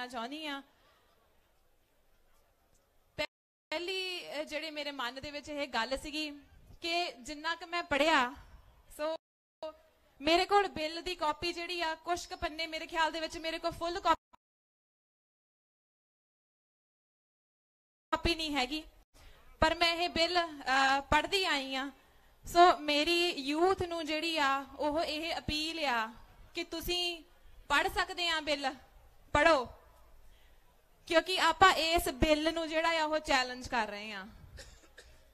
करना चाहनी हाँ। पहली जिहड़ी मेरे मन दे विच इह गल सीगी कि जिन्ना कि मैं पढ़िया सो मेरे कोल बिल दी कॉपी जिहड़ी आ कुछ क पन्ने मेरे ख्याल दे विच मेरे को फुल कॉपी नहीं हैगी पर मैं ये बिल पढ़ती आई हाँ। सो मेरी यूथ नूं जिहड़ी आ ओह इह अपील आ कि तुसीं पढ़ सकदे आ बिल पढ़ो क्योंकि आप इस बिल नूं जिहड़ा आ ओह चैलेंज कर रहे हैं।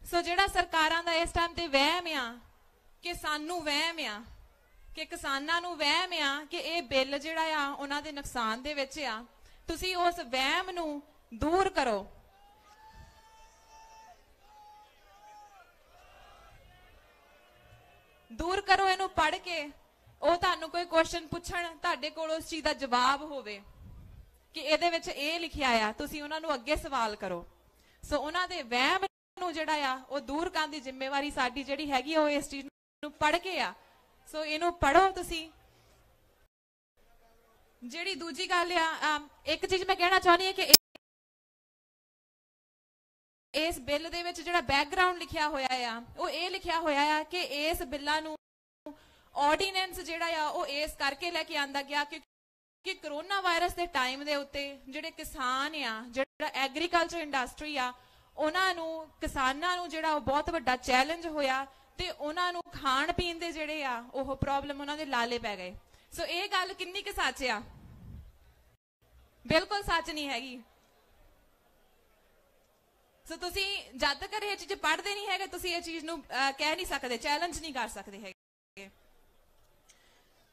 सो जिहड़ा सरकारां दा इस टाइम ते वहम आ कि सानू वहम आ कि किसानां नूं वहम आ कि ये बिल जिहड़ा आ उन्हां दे नुकसान दे विच आ, तुसीं उस वहम नूं दूर करो। दूर करो इनू पढ़ के ਉਹ ਤੁਹਾਨੂੰ कोई क्वेश्चन ਪੁੱਛਣ ਤੁਹਾਡੇ ਕੋਲ ਉਸ ਚੀਜ਼ ਦਾ ਜਵਾਬ ਹੋਵੇ कि ਇਹਦੇ ਵਿੱਚ ਇਹ ਲਿਖਿਆ ਆ, ਤੁਸੀਂ ਉਹਨਾਂ ਨੂੰ ਅੱਗੇ ਸਵਾਲ ਕਰੋ। ਸੋ ਉਹਨਾਂ ਦੇ ਵਹਿਮ ਨੂੰ ਜਿਹੜਾ ਆ ਉਹ ਦੂਰ ਕਰਨ ਦੀ ਜ਼ਿੰਮੇਵਾਰੀ ਸਾਡੀ ਜਿਹੜੀ ਹੈਗੀ ਉਹ ਇਸ ਚੀਜ਼ ਨੂੰ ਪੜ੍ਹ ਕੇ ਆ। ਸੋ ਇਹਨੂੰ ਪੜ੍ਹੋ ਤੁਸੀਂ। ਜਿਹੜੀ ਦੂਜੀ ਗੱਲ ਆ, ਇੱਕ ਚੀਜ਼ ਮੈਂ ਕਹਿਣਾ ਚਾਹੁੰਦੀ ਹਾਂ ਕਿ ਇਸ ਬਿੱਲ ਦੇ ਵਿੱਚ ਜਿਹੜਾ ਬੈਕਗ੍ਰਾਉਂਡ ਲਿਖਿਆ ਹੋਇਆ ਆ ਉਹ ਇਹ ਲਿਖਿਆ ਹੋਇਆ ਆ ਕਿ ਇਸ ਬਿੱਲਾਂ ਨੂੰ ਆਰਡੀਨੈਂਸ ਜਿਹੜਾ ਆ ਉਹ ਇਸ ਕਰਕੇ ਲੈ ਕੇ ਆਂਦਾ ਗਿਆ ਕਿ ਕਰੋਨਾ ਵਾਇਰਸ ਦੇ ਟਾਈਮ ਦੇ ਉੱਤੇ ਜਿਹੜੇ ਕਿਸਾਨ ਆ, ਜਿਹੜਾ ਐਗਰੀਕਲਚਰ ਇੰਡਸਟਰੀ ਆ, ਉਹਨਾਂ ਨੂੰ ਕਿਸਾਨਾਂ ਨੂੰ ਜਿਹੜਾ ਉਹ ਬਹੁਤ ਵੱਡਾ ਚੈਲੰਜ ਹੋਇਆ ਤੇ ਉਹਨਾਂ ਨੂੰ ਖਾਣ ਪੀਣ ਦੇ ਜਿਹੜੇ ਆ ਉਹ ਪ੍ਰੋਬਲਮ ਉਹਨਾਂ ਦੇ ਲਾਲੇ ਪੈ ਗਏ। ਸੋ ਇਹ ਗੱਲ ਕਿੰਨੀ ਕੁ ਸੱਚ ਆ? ਬਿਲਕੁਲ ਸੱਚ ਨਹੀਂ ਹੈਗੀ। ਸੋ ਤੁਸੀਂ ਜਦ ਤੱਕ ਇਹ ਚੀਜ਼ ਪੜ੍ਹਦੇ ਨਹੀਂ ਹੈਗੇ ਤੁਸੀਂ ਇਹ ਚੀਜ਼ ਨੂੰ ਕਹਿ ਨਹੀਂ ਸਕਦੇ, ਚੈਲੰਜ ਨਹੀਂ ਕਰ ਸਕਦੇ ਹੈਗੇ।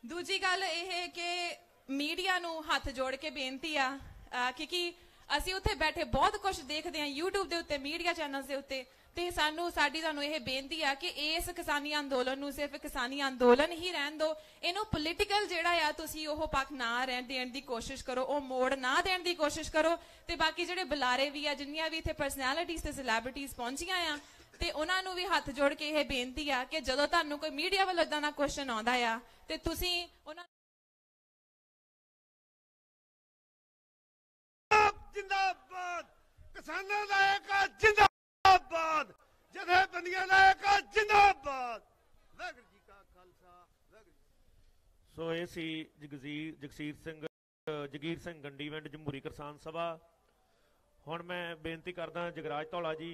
ਦੂਜੀ ਗੱਲ ਇਹ ਕਿ ਮੀਡੀਆ ਨੂੰ ਹੱਥ ਜੋੜ ਕੇ ਬੇਨਤੀ ਆ ਕਿਉਂਕਿ ਅਸੀਂ ਉੱਥੇ ਬੈਠੇ ਬਹੁਤ ਕੁਝ ਦੇਖਦੇ ਹਾਂ YouTube ਦੇ ਉੱਤੇ, ਮੀਡੀਆ ਚੈਨਲਸ ਦੇ ਉੱਤੇ, ਤੇ ਸਾਡੀ ਤੁਹਾਨੂੰ ਇਹ ਬੇਨਤੀ ਆ ਕਿ ਇਸ ਕਿਸਾਨੀ ਅੰਦੋਲਨ ਨੂੰ ਸਿਰਫ ਕਿਸਾਨੀ ਅੰਦੋਲਨ ਹੀ ਰਹਿਣ ਦਿਓ। ਇਹਨੂੰ ਪੋਲੀਟੀਕਲ ਜਿਹੜਾ ਆ ਤੁਸੀਂ ਉਹ ਪੱਖ ਨਾ ਰਹਿਣ ਦੇਣ ਦੀ ਕੋਸ਼ਿਸ਼ ਕਰੋ, ਉਹ ਮੋੜ ਨਾ ਦੇਣ ਦੀ ਕੋਸ਼ਿਸ਼ ਕਰੋ। ਤੇ ਬਾਕੀ ਜਿਹੜੇ ਬੁਲਾਰੇ ਵੀ ਆ, ਜਿੰਨੀਆਂ ਵੀ ਇੱਥੇ ਪਰਸਨੈਲਿਟੀਜ਼ ਤੇ ਸੈਲੈਬ੍ਰਿਟੀਜ਼ ਪਹੁੰਚੀਆਂ ਆ, ਤੇ ਉਹਨਾਂ ਨੂੰ ਵੀ ਹੱਥ ਜੋੜ ਕੇ ਇਹ ਬੇਨਤੀ ਆ ਕਿ ਜਦੋਂ ਤੁਹਾਨੂੰ ਕੋਈ ਮੀਡੀਆ ਵੱਲੋਂ ਇਦਾਂ ਦਾ ਕੁਐਸਚਨ ਆਉਂਦਾ ਆ ਤੇ ਤੁਸੀਂ ਉਹਨਾਂ जिंदाबाद, किसानों का एक जिंदाबाद, जथेबंदियां का एक जिंदाबाद। वाहिगुरू जी का खालसा वाहिगुरू। सो ये सी जगीर सिंह गंडीविंड जमहूरी किसान सभा। हुण मैं बेनती करदा जगराज धौला जी,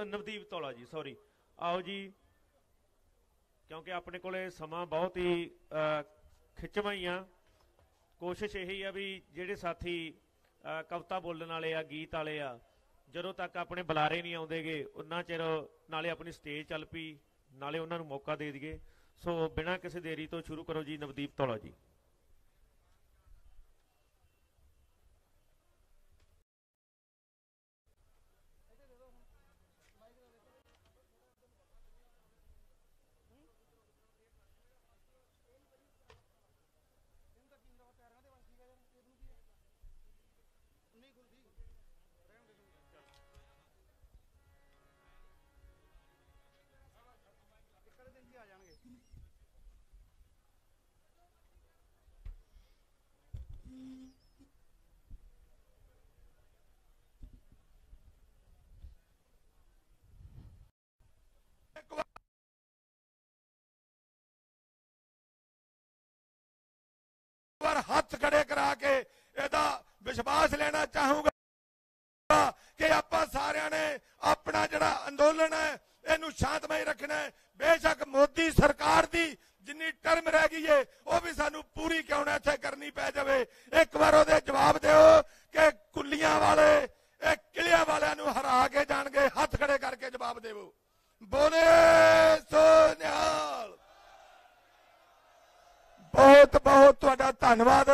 नवदीप धौला जी, सॉरी, आओ जी, क्योंकि अपने कोले समा बहुत ही खिचवा ही आ। कोशिश यही है भी जिहड़े साथी कविता बोलने वाले आ, गीत वाले आ, ਜਦੋਂ तक अपने बुलारे नहीं आउंदेगे उन्ना चिर नाले अपनी स्टेज चल पई, नाले उन्होंने मौका दे दिए। सो बिना किसी देरी तो शुरू करो जी, नवदीप धौला जी। हथ खड़े करा के एदा विश्वास लेना चाहूंगा कि आप सारिया ने अपना जड़ा अंदोलन है इनू शांतमय रखना है। बेशक मोदी सरकार दी जिन्नी टर्म रह गई है वह भी सानू पूरी क्यों ना इत्थे करनी पै जावे। एक बार ओदे जवाब दिओ कि कुलियां वाले किलियां वालियां नू हरा के जाणगे, हथ खड़े करके जवाब देवो। बोले सो निहाल। बहुत बहुत तुहाडा धन्नवाद।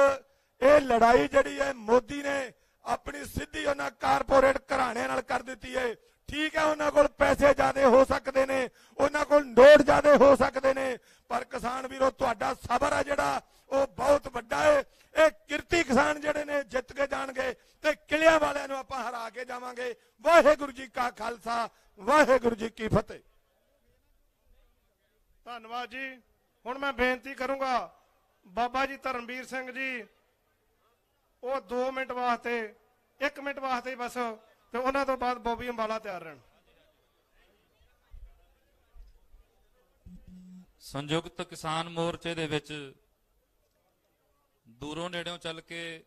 ये लड़ाई जिहड़ी है मोदी ने अपनी सीधी उन्हां कारपोरेट घराणे नाल कर दित्ती है। ठीक है, उन्हां कोल पैसे ज्यादा हो सकते ने, उन्हां कोल नोट ज्यादा हो सकते ने, पर किसान वीरो तुहाडा सबर है जिहड़ा वो बहुत वड्डा है। ये किरती किसान जिहड़े ने जित के जाणगे ते किलियां वालियां नूं आपां हरा के जावांगे। वाहिगुरू जी का खालसा, वाहिगुरू जी की फतेह। धन्नवाद जी। हुण मैं बेनती करूंगा बाबा जी धर्मवीर सिंह जी ਉਹ 2 ਮਿੰਟ ਵਾਸਤੇ 1 ਮਿੰਟ ਵਾਸਤੇ ਬਸ, ਤੇ ਉਹਨਾਂ ਤੋਂ ਬਾਅਦ ਬੋਬੀ ਅੰਬਾਲਾ ਤਿਆਰ ਰਹਿਣ। ਸੰਯੁਕਤ ਕਿਸਾਨ ਮੋਰਚੇ ਦੇ ਵਿੱਚ ਦੂਰੋਂ ਨੇੜਿਓਂ ਚੱਲ ਕੇ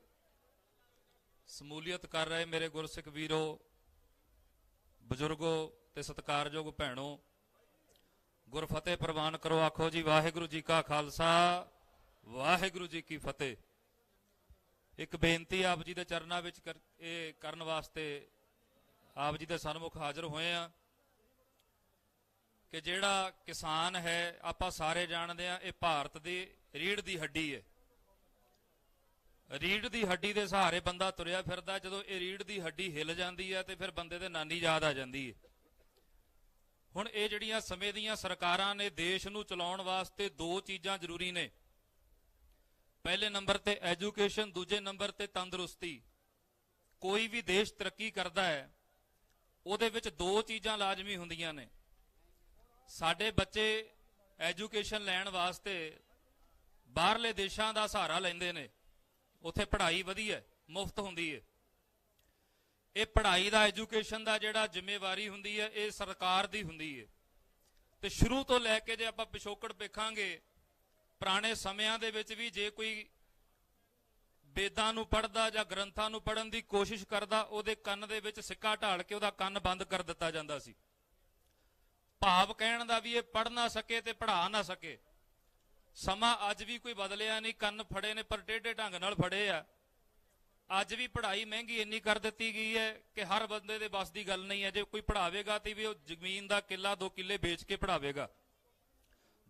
ਸਮੂਲੀਅਤ ਕਰ ਰਹੇ ਮੇਰੇ ਗੁਰਸਿੱਖ ਵੀਰੋ, ਬਜ਼ੁਰਗੋ ਤੇ ਸਤਿਕਾਰਯੋਗ ਭੈਣੋ, ਗੁਰਫਤਿਹ ਪ੍ਰਵਾਨ ਕਰੋ। ਆਖੋ ਜੀ ਵਾਹਿਗੁਰੂ ਜੀ ਕਾ ਖਾਲਸਾ, ਵਾਹਿਗੁਰੂ ਜੀ ਕੀ ਫਤਿਹ। ਇੱਕ ਬੇਨਤੀ ਆਪ ਜੀ ਦੇ ਚਰਨਾਂ ਵਿੱਚ ਇਹ ਕਰਨ ਵਾਸਤੇ ਆਪ ਜੀ ਦੇ ਸਨਮੁਖ ਹਾਜ਼ਰ ਹੋਏ ਆ ਕਿ ਜਿਹੜਾ ਕਿਸਾਨ ਹੈ, ਆਪਾਂ ਸਾਰੇ ਜਾਣਦੇ ਆ, ਇਹ ਭਾਰਤ ਦੀ ਰੀੜ੍ਹ ਦੀ ਹੱਡੀ ਹੈ। ਰੀੜ੍ਹ ਦੀ ਹੱਡੀ ਦੇ ਸਹਾਰੇ ਬੰਦਾ ਤੁਰਿਆ ਫਿਰਦਾ। ਜਦੋਂ ਇਹ ਰੀੜ੍ਹ ਦੀ ਹੱਡੀ ਹਿੱਲ ਜਾਂਦੀ ਹੈ ਤੇ ਫਿਰ ਬੰਦੇ ਦੇ ਨਾਨੀ ਯਾਦ ਆ ਜਾਂਦੀ ਹੈ। ਹੁਣ ਇਹ ਜਿਹੜੀਆਂ ਸਮੇਂ ਦੀਆਂ ਸਰਕਾਰਾਂ ਨੇ, ਦੇਸ਼ ਨੂੰ ਚਲਾਉਣ ਵਾਸਤੇ 2 ਚੀਜ਼ਾਂ ਜ਼ਰੂਰੀ ਨੇ। ਪਹਿਲੇ ਨੰਬਰ ਤੇ ਐਜੂਕੇਸ਼ਨ, ਦੂਜੇ ਨੰਬਰ ਤੇ ਤੰਦਰੁਸਤੀ। ਕੋਈ ਵੀ ਦੇਸ਼ ਤਰੱਕੀ ਕਰਦਾ ਹੈ, ਉਹਦੇ ਵਿੱਚ 2 ਚੀਜ਼ਾਂ ਲਾਜ਼ਮੀ ਹੁੰਦੀਆਂ ਨੇ। ਸਾਡੇ ਬੱਚੇ ਐਜੂਕੇਸ਼ਨ ਲੈਣ ਵਾਸਤੇ ਬਾਹਰਲੇ ਦੇਸ਼ਾਂ ਦਾ ਸਹਾਰਾ ਲੈਂਦੇ ਨੇ। ਉੱਥੇ ਪੜ੍ਹਾਈ ਵਧੀਆ ਮੁਫਤ ਹੁੰਦੀ ਹੈ। ਇਹ ਪੜ੍ਹਾਈ ਦਾ, ਐਜੂਕੇਸ਼ਨ ਦਾ ਜਿਹੜਾ ਜ਼ਿੰਮੇਵਾਰੀ ਹੁੰਦੀ ਹੈ, ਇਹ ਸਰਕਾਰ ਦੀ ਹੁੰਦੀ ਹੈ। ਤੇ ਸ਼ੁਰੂ ਤੋਂ ਲੈ ਕੇ ਜੇ ਆਪਾਂ ਪਿਛੋਕੜ ਵੇਖਾਂਗੇ, ਪੁਰਾਣੇ ਸਮਿਆਂ ਦੇ ਵਿੱਚ ਵੀ ਜੇ ਕੋਈ ਵੇਦਾਂ ਨੂੰ ਪੜ੍ਹਦਾ ਜਾਂ ਗ੍ਰੰਥਾਂ ਨੂੰ ਪੜ੍ਹਨ ਦੀ ਕੋਸ਼ਿਸ਼ ਕਰਦਾ, ਉਹਦੇ ਕੰਨ ਦੇ ਵਿੱਚ ਸਿੱਕਾ ਢਾਲ ਕੇ ਉਹਦਾ ਕੰਨ ਬੰਦ ਕਰ ਦਿੱਤਾ ਜਾਂਦਾ ਸੀ। ਭਾਵ ਕਹਿਣ ਦਾ ਵੀ ਇਹ ਪੜ੍ਹ ਨਾ ਸਕੇ ਤੇ ਪੜ੍ਹਾ ਨਾ ਸਕੇ। ਸਮਾਂ ਅੱਜ ਵੀ ਕੋਈ ਬਦਲਿਆ ਨਹੀਂ। ਕੰਨ ਫੜੇ ਨੇ ਪਰ ਟੇਢੇ ਢੰਗ ਨਾਲ ਫੜੇ ਆ। ਅੱਜ ਵੀ ਪੜ੍ਹਾਈ ਮਹਿੰਗੀ ਇੰਨੀ ਕਰ ਦਿੱਤੀ ਗਈ ਹੈ ਕਿ ਹਰ ਬੰਦੇ ਦੇ ਬਸ ਦੀ ਗੱਲ ਨਹੀਂ ਹੈ। ਜੇ ਕੋਈ ਪੜ੍ਹਾਵੇਗਾ ਤੇ ਵੀ ਉਹ ਜ਼ਮੀਨ ਦਾ ਕਿੱਲਾ 2 ਕਿੱਲੇ ਵੇਚ ਕੇ ਪੜ੍ਹਾਵੇਗਾ।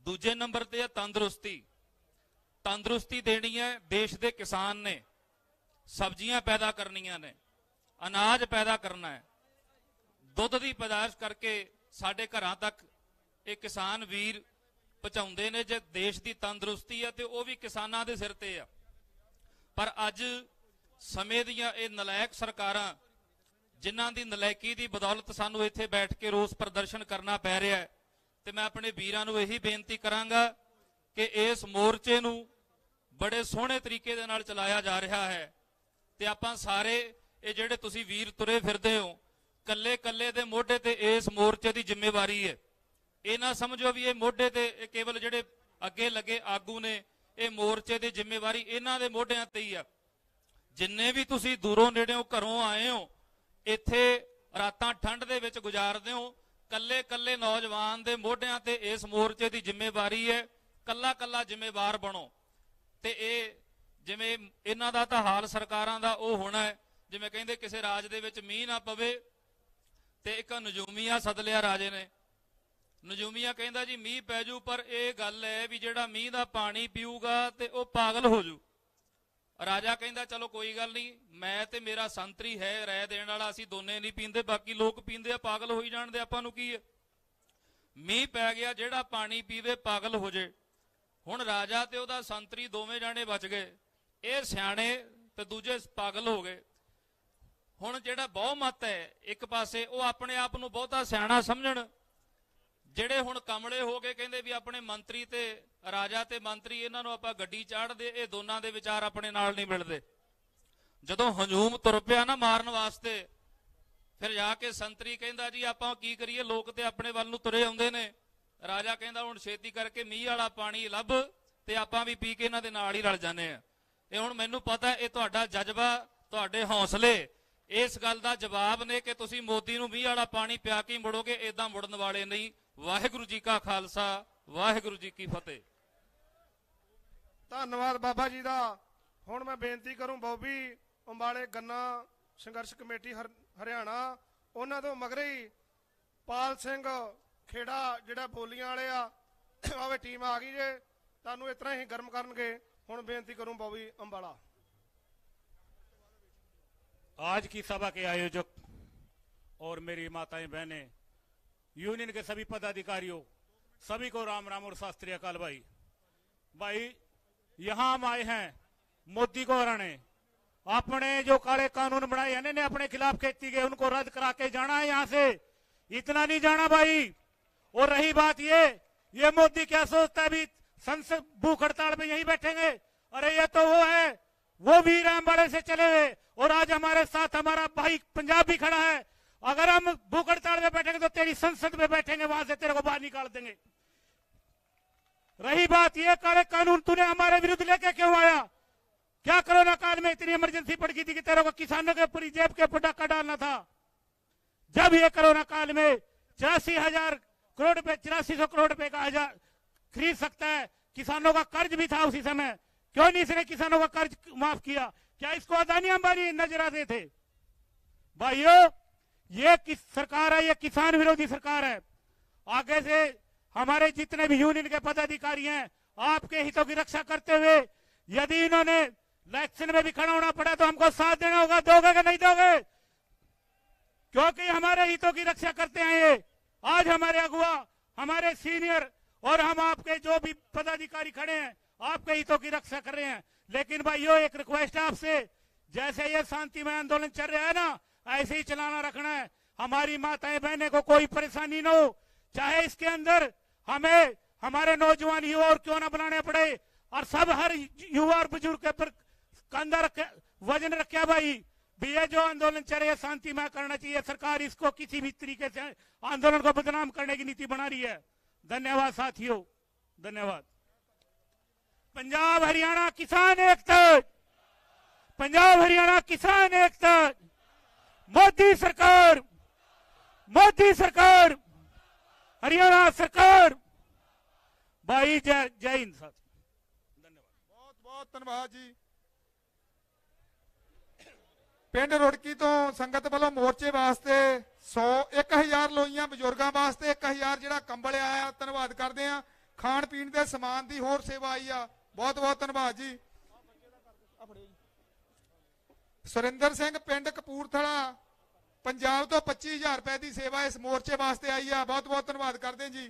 ਦੂਜੇ ਨੰਬਰ ਤੇ ਹੈ ਤੰਦਰੁਸਤੀ। ਤੰਦਰੁਸਤੀ ਦੇਣੀ ਹੈ ਦੇਸ਼ ਦੇ ਕਿਸਾਨ ਨੇ। ਸਬਜ਼ੀਆਂ ਪੈਦਾ ਕਰਨੀਆਂ ਨੇ, ਅਨਾਜ ਪੈਦਾ ਕਰਨਾ ਹੈ, ਦੁੱਧ ਦੀ ਪੈਦਾਇਸ਼ ਕਰਕੇ ਸਾਡੇ ਘਰਾਂ ਤੱਕ ਇਹ ਕਿਸਾਨ ਵੀਰ ਪਹੁੰਚਾਉਂਦੇ ਨੇ। ਜੇ ਦੇਸ਼ ਦੀ ਤੰਦਰੁਸਤੀ ਹੈ ਤੇ ਉਹ ਵੀ ਕਿਸਾਨਾਂ ਦੇ ਸਿਰ ਤੇ ਆ। ਪਰ ਅੱਜ ਸਮੇਂ ਦੀਆਂ ਇਹ ਨਲਾਇਕ ਸਰਕਾਰਾਂ, ਜਿਨ੍ਹਾਂ ਦੀ ਨਲਾਇਕੀ ਦੀ ਬਦੌਲਤ ਸਾਨੂੰ ਇੱਥੇ ਬੈਠ ਕੇ ਰੋਸ ਪ੍ਰਦਰਸ਼ਨ ਕਰਨਾ ਪੈ ਰਿਹਾ ਹੈ, ਤੇ ਮੈਂ ਆਪਣੇ ਵੀਰਾਂ ਨੂੰ ਇਹੀ ਬੇਨਤੀ ਕਰਾਂਗਾ ਕਿ ਇਸ ਮੋਰਚੇ ਨੂੰ ਬੜੇ ਸੋਹਣੇ ਤਰੀਕੇ ਦੇ ਨਾਲ ਚਲਾਇਆ ਜਾ ਰਿਹਾ ਹੈ। ਤੇ ਆਪਾਂ ਸਾਰੇ ਇਹ ਜਿਹੜੇ ਤੁਸੀਂ ਵੀਰ ਤੁਰੇ ਫਿਰਦੇ ਹੋ, ਕੱਲੇ ਕੱਲੇ ਦੇ ਮੋਢੇ ਤੇ ਇਸ ਮੋਰਚੇ ਦੀ ਜ਼ਿੰਮੇਵਾਰੀ ਹੈ। ਇਹ ਨਾ ਸਮਝੋ ਵੀ ਇਹ ਮੋਢੇ ਤੇ ਕੇਵਲ ਜਿਹੜੇ ਅੱਗੇ ਲੱਗੇ ਆਗੂ ਨੇ, ਇਹ ਮੋਰਚੇ ਦੀ ਜ਼ਿੰਮੇਵਾਰੀ ਇਹਨਾਂ ਦੇ ਮੋਢਿਆਂ ਤੇ ਹੀ ਆ। ਜਿੰਨੇ ਵੀ ਤੁਸੀਂ ਦੂਰੋਂ ਨੇੜਿਓਂ ਘਰੋਂ ਆਏ ਹੋ, ਇੱਥੇ ਰਾਤਾਂ ਠੰਡ ਦੇ ਵਿੱਚ ਗੁਜ਼ਾਰਦੇ ਹੋ, ਕੱਲੇ ਕੱਲੇ ਨੌਜਵਾਨ ਦੇ ਮੋਢਿਆਂ ਤੇ ਇਸ ਮੋਰਚੇ ਦੀ ਜ਼ਿੰਮੇਵਾਰੀ ਹੈ। ਕੱਲਾ ਕੱਲਾ ਜ਼ਿੰਮੇਵਾਰ ਬਣੋ। ਤੇ ਇਹ ਜਿਵੇਂ ਇਹਨਾਂ ਦਾ ਤਾਂ ਹਾਲ ਸਰਕਾਰਾਂ ਦਾ ਉਹ ਹੋਣਾ ਹੈ ਜਿਵੇਂ ਕਹਿੰਦੇ ਕਿਸੇ ਰਾਜ ਦੇ ਵਿੱਚ ਮੀਂਹ ਨਾ ਪਵੇ ਤੇ ਇੱਕ ਨਜੂਮੀਆ ਸੱਦ ਲਿਆ ਰਾਜੇ ਨੇ। ਨਜੂਮੀਆ ਕਹਿੰਦਾ ਜੀ ਮੀਂਹ ਪੈ ਜੂ, ਪਰ ਇਹ ਗੱਲ ਹੈ ਵੀ ਜਿਹੜਾ ਮੀਂਹ ਦਾ ਪਾਣੀ ਪੀਊਗਾ ਤੇ ਉਹ ਪਾਗਲ ਹੋ ਜੂ। ਰਾਜਾ ਕਹਿੰਦਾ ਚਲੋ ਕੋਈ ਗੱਲ ਨਹੀਂ, ਮੈਂ ਤੇ ਮੇਰਾ ਸੰਤਰੀ ਹੈ ਰਹਿ ਦੇਣ ਵਾਲਾ, ਅਸੀਂ ਦੋਨੇ ਨਹੀਂ ਪੀਂਦੇ, ਬਾਕੀ ਲੋਕ ਪੀਂਦੇ ਆ, ਪਾਗਲ ਹੋਈ ਜਾਣਦੇ, ਆਪਾਂ ਨੂੰ ਕੀ ਹੈ। ਮੀਂਹ ਪੈ ਗਿਆ, ਜਿਹੜਾ ਪਾਣੀ ਪੀਵੇ ਪਾਗਲ ਹੋ ਜੇ। ਹੁਣ ਰਾਜਾ ਤੇ ਉਹਦਾ ਸੰਤਰੀ ਦੋਵੇਂ ਜਾਣੇ ਬਚ ਗਏ। ਇਹ ਸਿਆਣੇ ਤੇ ਦੂਜੇ ਪਾਗਲ ਹੋ ਗਏ। ਹੁਣ ਜਿਹੜਾ ਬਹੁਮਤ ਹੈ ਇੱਕ ਪਾਸੇ, ਉਹ ਆਪਣੇ ਆਪ ਨੂੰ ਬਹੁਤਾ ਸਿਆਣਾ ਸਮਝਣ। ਜਿਹੜੇ ਹੁਣ ਕਮਲੇ ਹੋ ਕੇ ਕਹਿੰਦੇ ਵੀ ਆਪਣੇ ਮੰਤਰੀ ਤੇ ਰਾਜਾ ਤੇ ਮੰਤਰੀ ਇਹਨਾਂ ਨੂੰ ਆਪਾਂ ਗੱਡੀ ਚਾੜਦੇ, ਇਹ ਦੋਨਾਂ ਦੇ ਵਿਚਾਰ ਆਪਣੇ ਨਾਲ ਨਹੀਂ ਮਿਲਦੇ। ਜਦੋਂ ਹਜੂਮ ਤੁਰ ਪਿਆ ਨਾ ਮਾਰਨ ਵਾਸਤੇ, ਫਿਰ ਜਾ ਕੇ ਸੰਤਰੀ ਕਹਿੰਦਾ ਜੀ ਆਪਾਂ ਕੀ ਕਰੀਏ, ਲੋਕ ਤੇ ਆਪਣੇ ਵੱਲ ਨੂੰ ਤੁਰੇ ਆਉਂਦੇ ਨੇ। ਰਾਜਾ ਕਹਿੰਦਾ ਹੁਣ ਛੇਤੀ ਕਰਕੇ ਮੀਂਹ ਵਾਲਾ ਪਾਣੀ ਲੱਭ ਤੇ ਆਪਾਂ ਵੀ ਪੀ ਕੇ ਇਹਨਾਂ ਦੇ ਨਾਲ ਹੀ ਰਲ ਜਾਂਦੇ ਆ। ਇਹ ਹੁਣ ਮੈਨੂੰ ਪਤਾ ਇਹ ਤੁਹਾਡਾ ਜਜ਼ਬਾ, ਤੁਹਾਡੇ ਹੌਸਲੇ ਇਸ ਗੱਲ ਦਾ ਜਵਾਬ ਨੇ ਕਿ ਤੁਸੀਂ ਮੋਦੀ ਨੂੰ ਮੀਂਹ ਵਾਲਾ ਪਾਣੀ ਪਿਆ ਕੇ ਮੁੜੋਗੇ, ਏਦਾਂ ਮੁੜਨ ਵਾਲੇ ਨਹੀਂ। ਵਾਹਿਗੁਰੂ ਜੀ ਕਾ ਖਾਲਸਾ, ਵਾਹਿਗੁਰੂ ਜੀ ਕੀ ਫਤਿਹ। ਧੰਨਵਾਦ ਬਾਬਾ ਜੀ ਦਾ। ਹੁਣ ਮੈਂ ਬੇਨਤੀ ਕਰੂੰ ਬੋਬੀ ਅੰਬਾਲੇ ਗੰਨਾ ਸੰਘਰਸ਼ ਕਮੇਟੀ ਹਰਿਆਣਾ, ਉਹਨਾਂ ਤੋਂ ਮਗਰੇ ਹੀ ਪਾਲ ਸਿੰਘ ਖੇੜਾ ਜਿਹੜਾ ਬੋਲੀਆਂ ਵਾਲੇ ਆ, ਆਵੇ ਟੀਮ ਆ ਗਈ ਜੇ, ਤੁਹਾਨੂੰ ਇਸ ਤਰ੍ਹਾਂ ਹੀ ਗਰਮ ਕਰਨਗੇ। ਹੁਣ ਬੇਨਤੀ करूं बॉबी अंबाला। आज की सभा के आयोजक और मेरी माताएं बहनें, यूनियन के सभी पदाधिकारियों, सभी को राम राम और शास्त्रीय अकाल। भाई यहां हम आए हैं मोदी को हराने। अपने जो काले कानून बनाए हैं ने अपने खिलाफ खेती के, उनको रद्द करा के जाना है यहां से, इतना नहीं जाना भाई। और रही बात ये मोदी क्या सोचता है भी संसद भूख हड़ताल में यहीं बैठेंगे। अरे ये तो वो है वो वीर अम्बाड़े से चले हुए, और आज हमारे साथ हमारा भाई पंजाब भी खड़ा है। अगर हम भूख हड़ताल में बैठेंगे तो तेरी संसद में बैठेंगे, वहां से तेरे को बाहर निकाल देंगे। रही बात ये काले कानून तूने हमारे विरुद्ध लेके क्यों आया? क्या कोरोना काल में इतनी इमरजेंसी पड़ गई थी कि तेरे को किसानों के पूरी जेब के डाका डालना था? जब ये कोरोना काल में 84,000 करोड़ रुपए, 8400 करोड़ रुपए का खरीद सकता है। किसानों का कर्ज भी था उसी समय, क्यों नहीं इसने किसानों का कर्ज माफ किया? क्या इसको अदानी अंबानी नजर आते थे? भाइयों, ये किस सरकार है? ये किसान विरोधी सरकार है। आगे से हमारे जितने भी यूनियन के पदाधिकारी हैं, आपके हितों की रक्षा करते हुए यदि इन्होंने इलेक्शन में भी खड़ा होना पड़ा तो हमको साथ देना होगा। दोगे कि नहीं दोगे? क्योंकि हमारे हितों की रक्षा करते हैं ये। आज हमारे अगुआ, हमारे सीनियर और हम आपके जो भी पदाधिकारी खड़े हैं, आपके हितों की रक्षा कर रहे हैं। लेकिन भाइयों, एक रिक्वेस्ट है आपसे, जैसे ये शांतिमय आंदोलन चल रहा है ना, ऐसे ही चलाना रखना है। हमारी माताएं बहनें को कोई परेशानी न हो, चाहे इसके अंदर हमें हमारे नौजवान युवा और क्यों ना बनाने पड़े, और सब हर युवा और बुजुर्ग के पर कंधा रखे, वजन रखे भाई। भी ये जो आंदोलन चल रहा है शांतिमय करना चाहिए। सरकार इसको किसी भी तरीके से आंदोलन को बदनाम करने की नीति बना रही है। धन्यवाद साथियों, धन्यवाद। पंजाब हरियाणा किसान एकता, पंजाब हरियाणा किसान एकता, मोदी सरकार, मोदी सरकार, हरियाणा सरकार। भाई जय हिंद साथी, धन्यवाद। बहुत बहुत धन्यवाद जी। पिंड रुड़की तो संगत वालों मोर्चे वास्ते 1000 लोइयां बजुर्गों वास्ते 1000 जिहड़ा कंबल आया, धन्यवाद करते हैं। खाण पीण के समान की होर सेवा आई आ, बहुत बहुत धन्यवाद जी। सुरिंदर सिंह पिंड कपूरथला पंजाब तो 25,000 रुपए की सेवा इस मोर्चे वास्ते आई आ, बहुत बहुत धन्यवाद करते जी।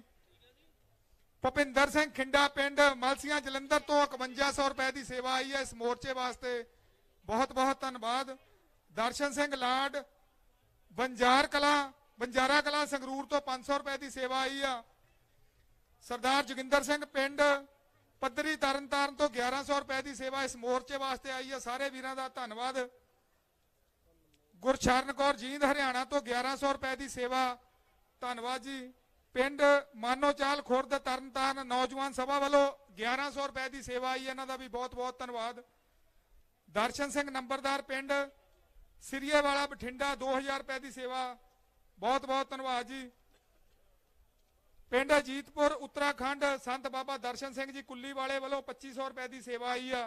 भुपिंदर सिंह खिंडा पिंड मलसियां जलंधर तो 5100 रुपए की सेवा आई है इस मोर्चे वास्ते, बहुत बहुत धन्यवाद। दर्शन सिंह लाड बंजारा कला संगरूर तो 500 रुपए की सेवा आई आ। सरदार जोगिंदर सिंह पिंड पद्धरी तरनताਰਨ तो 1100 रुपए की सेवा इस मोर्चे वास्ते आई है, सारे वीरों का धन्यवाद। गुरशरण कौर जींद हरियाणा तो 1100 रुपए की सेवा, धन्यवाद जी। पिंड मानोचाल खुर्द तरनताਰਨ नौजवान सभा वालों 1100 रुपए की सेवा आई है, इन्हों का भी बहुत बहुत धन्यवाद। दर्शन सिंह नंबरदार पिंड सिरिये वाला बठिंडा 2000 रुपए की सेवा, बहुत बहुत धन्यवाद जी। पिंड अजीतपुर उत्तराखंड संत बाबा दर्शन सिंह जी कुल्ली वाले वालों 2500 रुपए की सेवा आई है,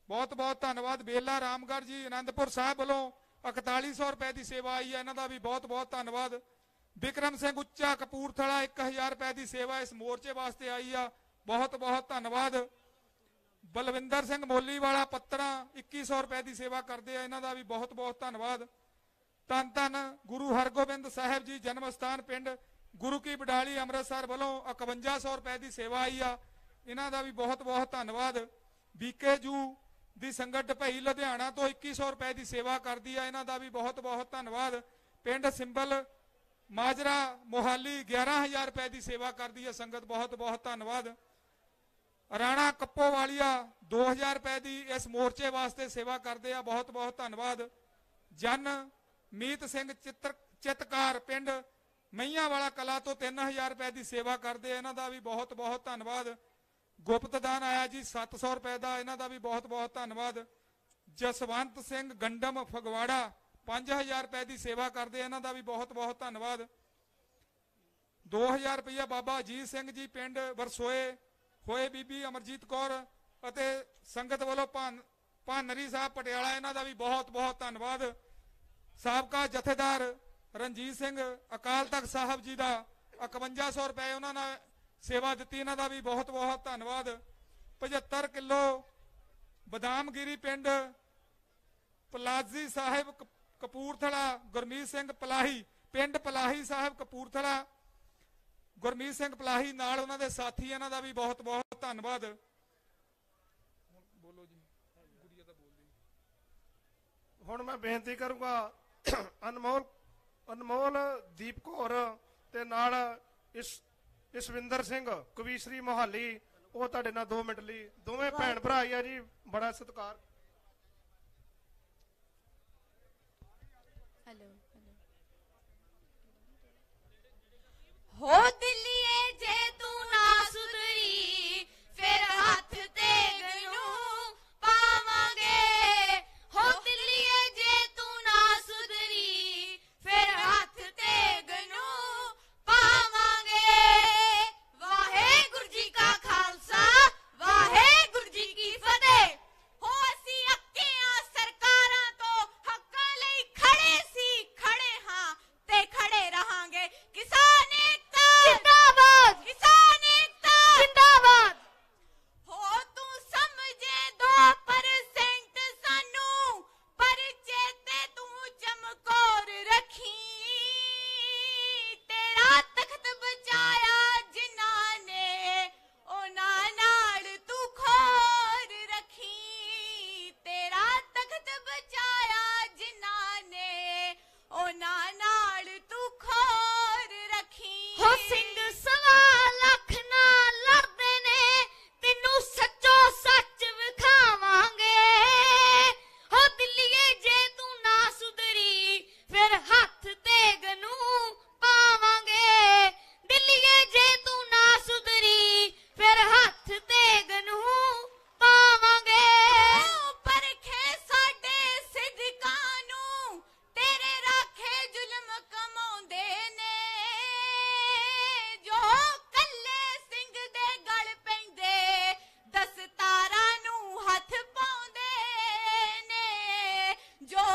बहुत बहुत धन्यवाद। बेला रामगढ़ जी आनंदपुर साहब वालों 4100 रुपए की सेवा आई है, इन्हों का भी बहुत बहुत धन्यवाद। विक्रम सिंह उच्चा कपूरथला 1000 रुपए की सेवा इस मोर्चे वास्ते आई है, बहुत बहुत धन्यवाद। बलविंदर सिंह मोली वाला पत्तरा 2100 रुपए की सेवा करते हैं, इन्हों का भी बहुत बहुत धन्यवाद। धन धन गुरु हरगोबिंद साहब जी जन्म स्थान पिंड गुरु की बडाली अमृतसर वालों 5100 रुपए की सेवा आई आ, इन्हों का भी बहुत बहुत धन्यवाद। बीके जू की संगत ढपई लुधियाना तो 2100 रुपए की सेवा करती है, इन्हों का भी बहुत बहुत धन्यवाद। पिंड सिंबल माजरा मोहाली 11000 रुपए की सेवा करती है संगत, बहुत बहुत धन्यवाद। राणा कप्पोवालिया 2000 रुपए की इस मोर्चे वास्ते सेवा करते हैं, बहुत बहुत धन्यवाद। जन मीत सिंह चित्रकार पिंड मईया वाला कला तो 3000 रुपए की सेवा करते हैं, इन्हों का भी बहुत बहुत धन्यवाद। गुप्त दान आया जी 700 रुपए का, इन्हों का भी बहुत बहुत धन्यवाद। जसवंत सिंह गंडम फगवाड़ा 5000 रुपए की सेवा करते हैं, इन्हों का भी बहुत बहुत धन्यवाद। 2000 रुपया बाबा अजीत सिंह जी पिंड वरसोए होए बीबी अमरजीत कौर ਅਤੇ संगत वालों ਭਾਨਰੀ साहब पटियाला, इन्हों का भी बहुत बहुत धन्यवाद। साबका जथेदार रणजीत सिंह अकाल तख्त साहब जी का 5100 रुपए उन्होंने सेवा दी, इन्हों का भी बहुत बहुत धन्यवाद। 75 किलो बदामगिरी पिंड पलाजी साहिब कपूरथला गुरमीत सिंह पलाही पिंड पलाही साहिब कपूरथला गुरमीत सिंह पलाही नाल उन्होंने साथी, इन्हों का भी बहुत बहुत धन्यवाद। बोलो जी, गुड़िया तो बोल दी। हुण मैं बेनती करूंगा अनमोल दीप कौर ते नाल इसविंदर सिंह कवीसरी मोहाली, वो तुहाडे नाल 2 मिनट लई दोवें भैण भरा ही आ जी, बड़ा सत्कार। हो दिलिए जे तू ना सुधरी फिर हाथ तेग नू पावांगे हो दिलिए जे तू ना सुधरी फिर हाथ तेग नू पावांगे वाहेगुरु जी का खालसा वाहेगुरु जी की फतेह हो असी अक्के सरकारां तो हक्कां लई खड़े सी खड़े हां ते खड़े रहांगे किसान एकता जिंदाबाद किसान एकता जिंदाबाद हो तू समझे 2% सानू पर चेते तू चमकोर रखी तेरा तख्त बचाया जिन्ना ने ओना नाल तू खोर रखी तेरा तख्त बचाया जिन्ना ने ओना नाल तू खोर रखी हो सिंह सवा लख ना लड़दे ने तेनू सच्चो सच विखावांगे हो दिलिए जे तू ना सुधरी फिर हाथ तेग नू पावांगे दिलिए जे तू ना सुधरी फिर हाथ तेग नू पावांगे परखे साडे सिद्दकां नू तेरे राखे जुल्म कमाउंदे ने जो कल्ले सिंह दे गल पैंदे दस्तारां नू हथ पाउंदे ने जो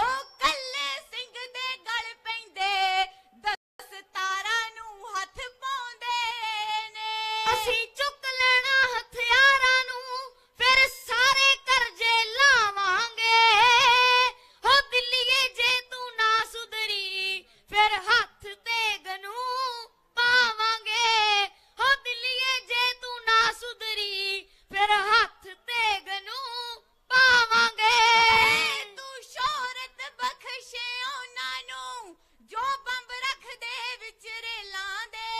कल्ले सिंह दे गल पैंदे दस्तारां नू हथ पाउंदे ने असी चुक लेना हथियारां नू फिर सारे करजे लावांगे हो दिलिए जे तू ना सुधरी फिर हाथ तेग नू पावांगे हो दिलिए जे तू ना सुधरी फिर हाथ तेग नू पावांगे तू शोहरत बख्शे ਉਹਨਾਂ ਨੂੰ जो ਬੰਬ ਰੱਖਦੇ ਵਿੱਚ ਰੇਲਾਂ ਦੇ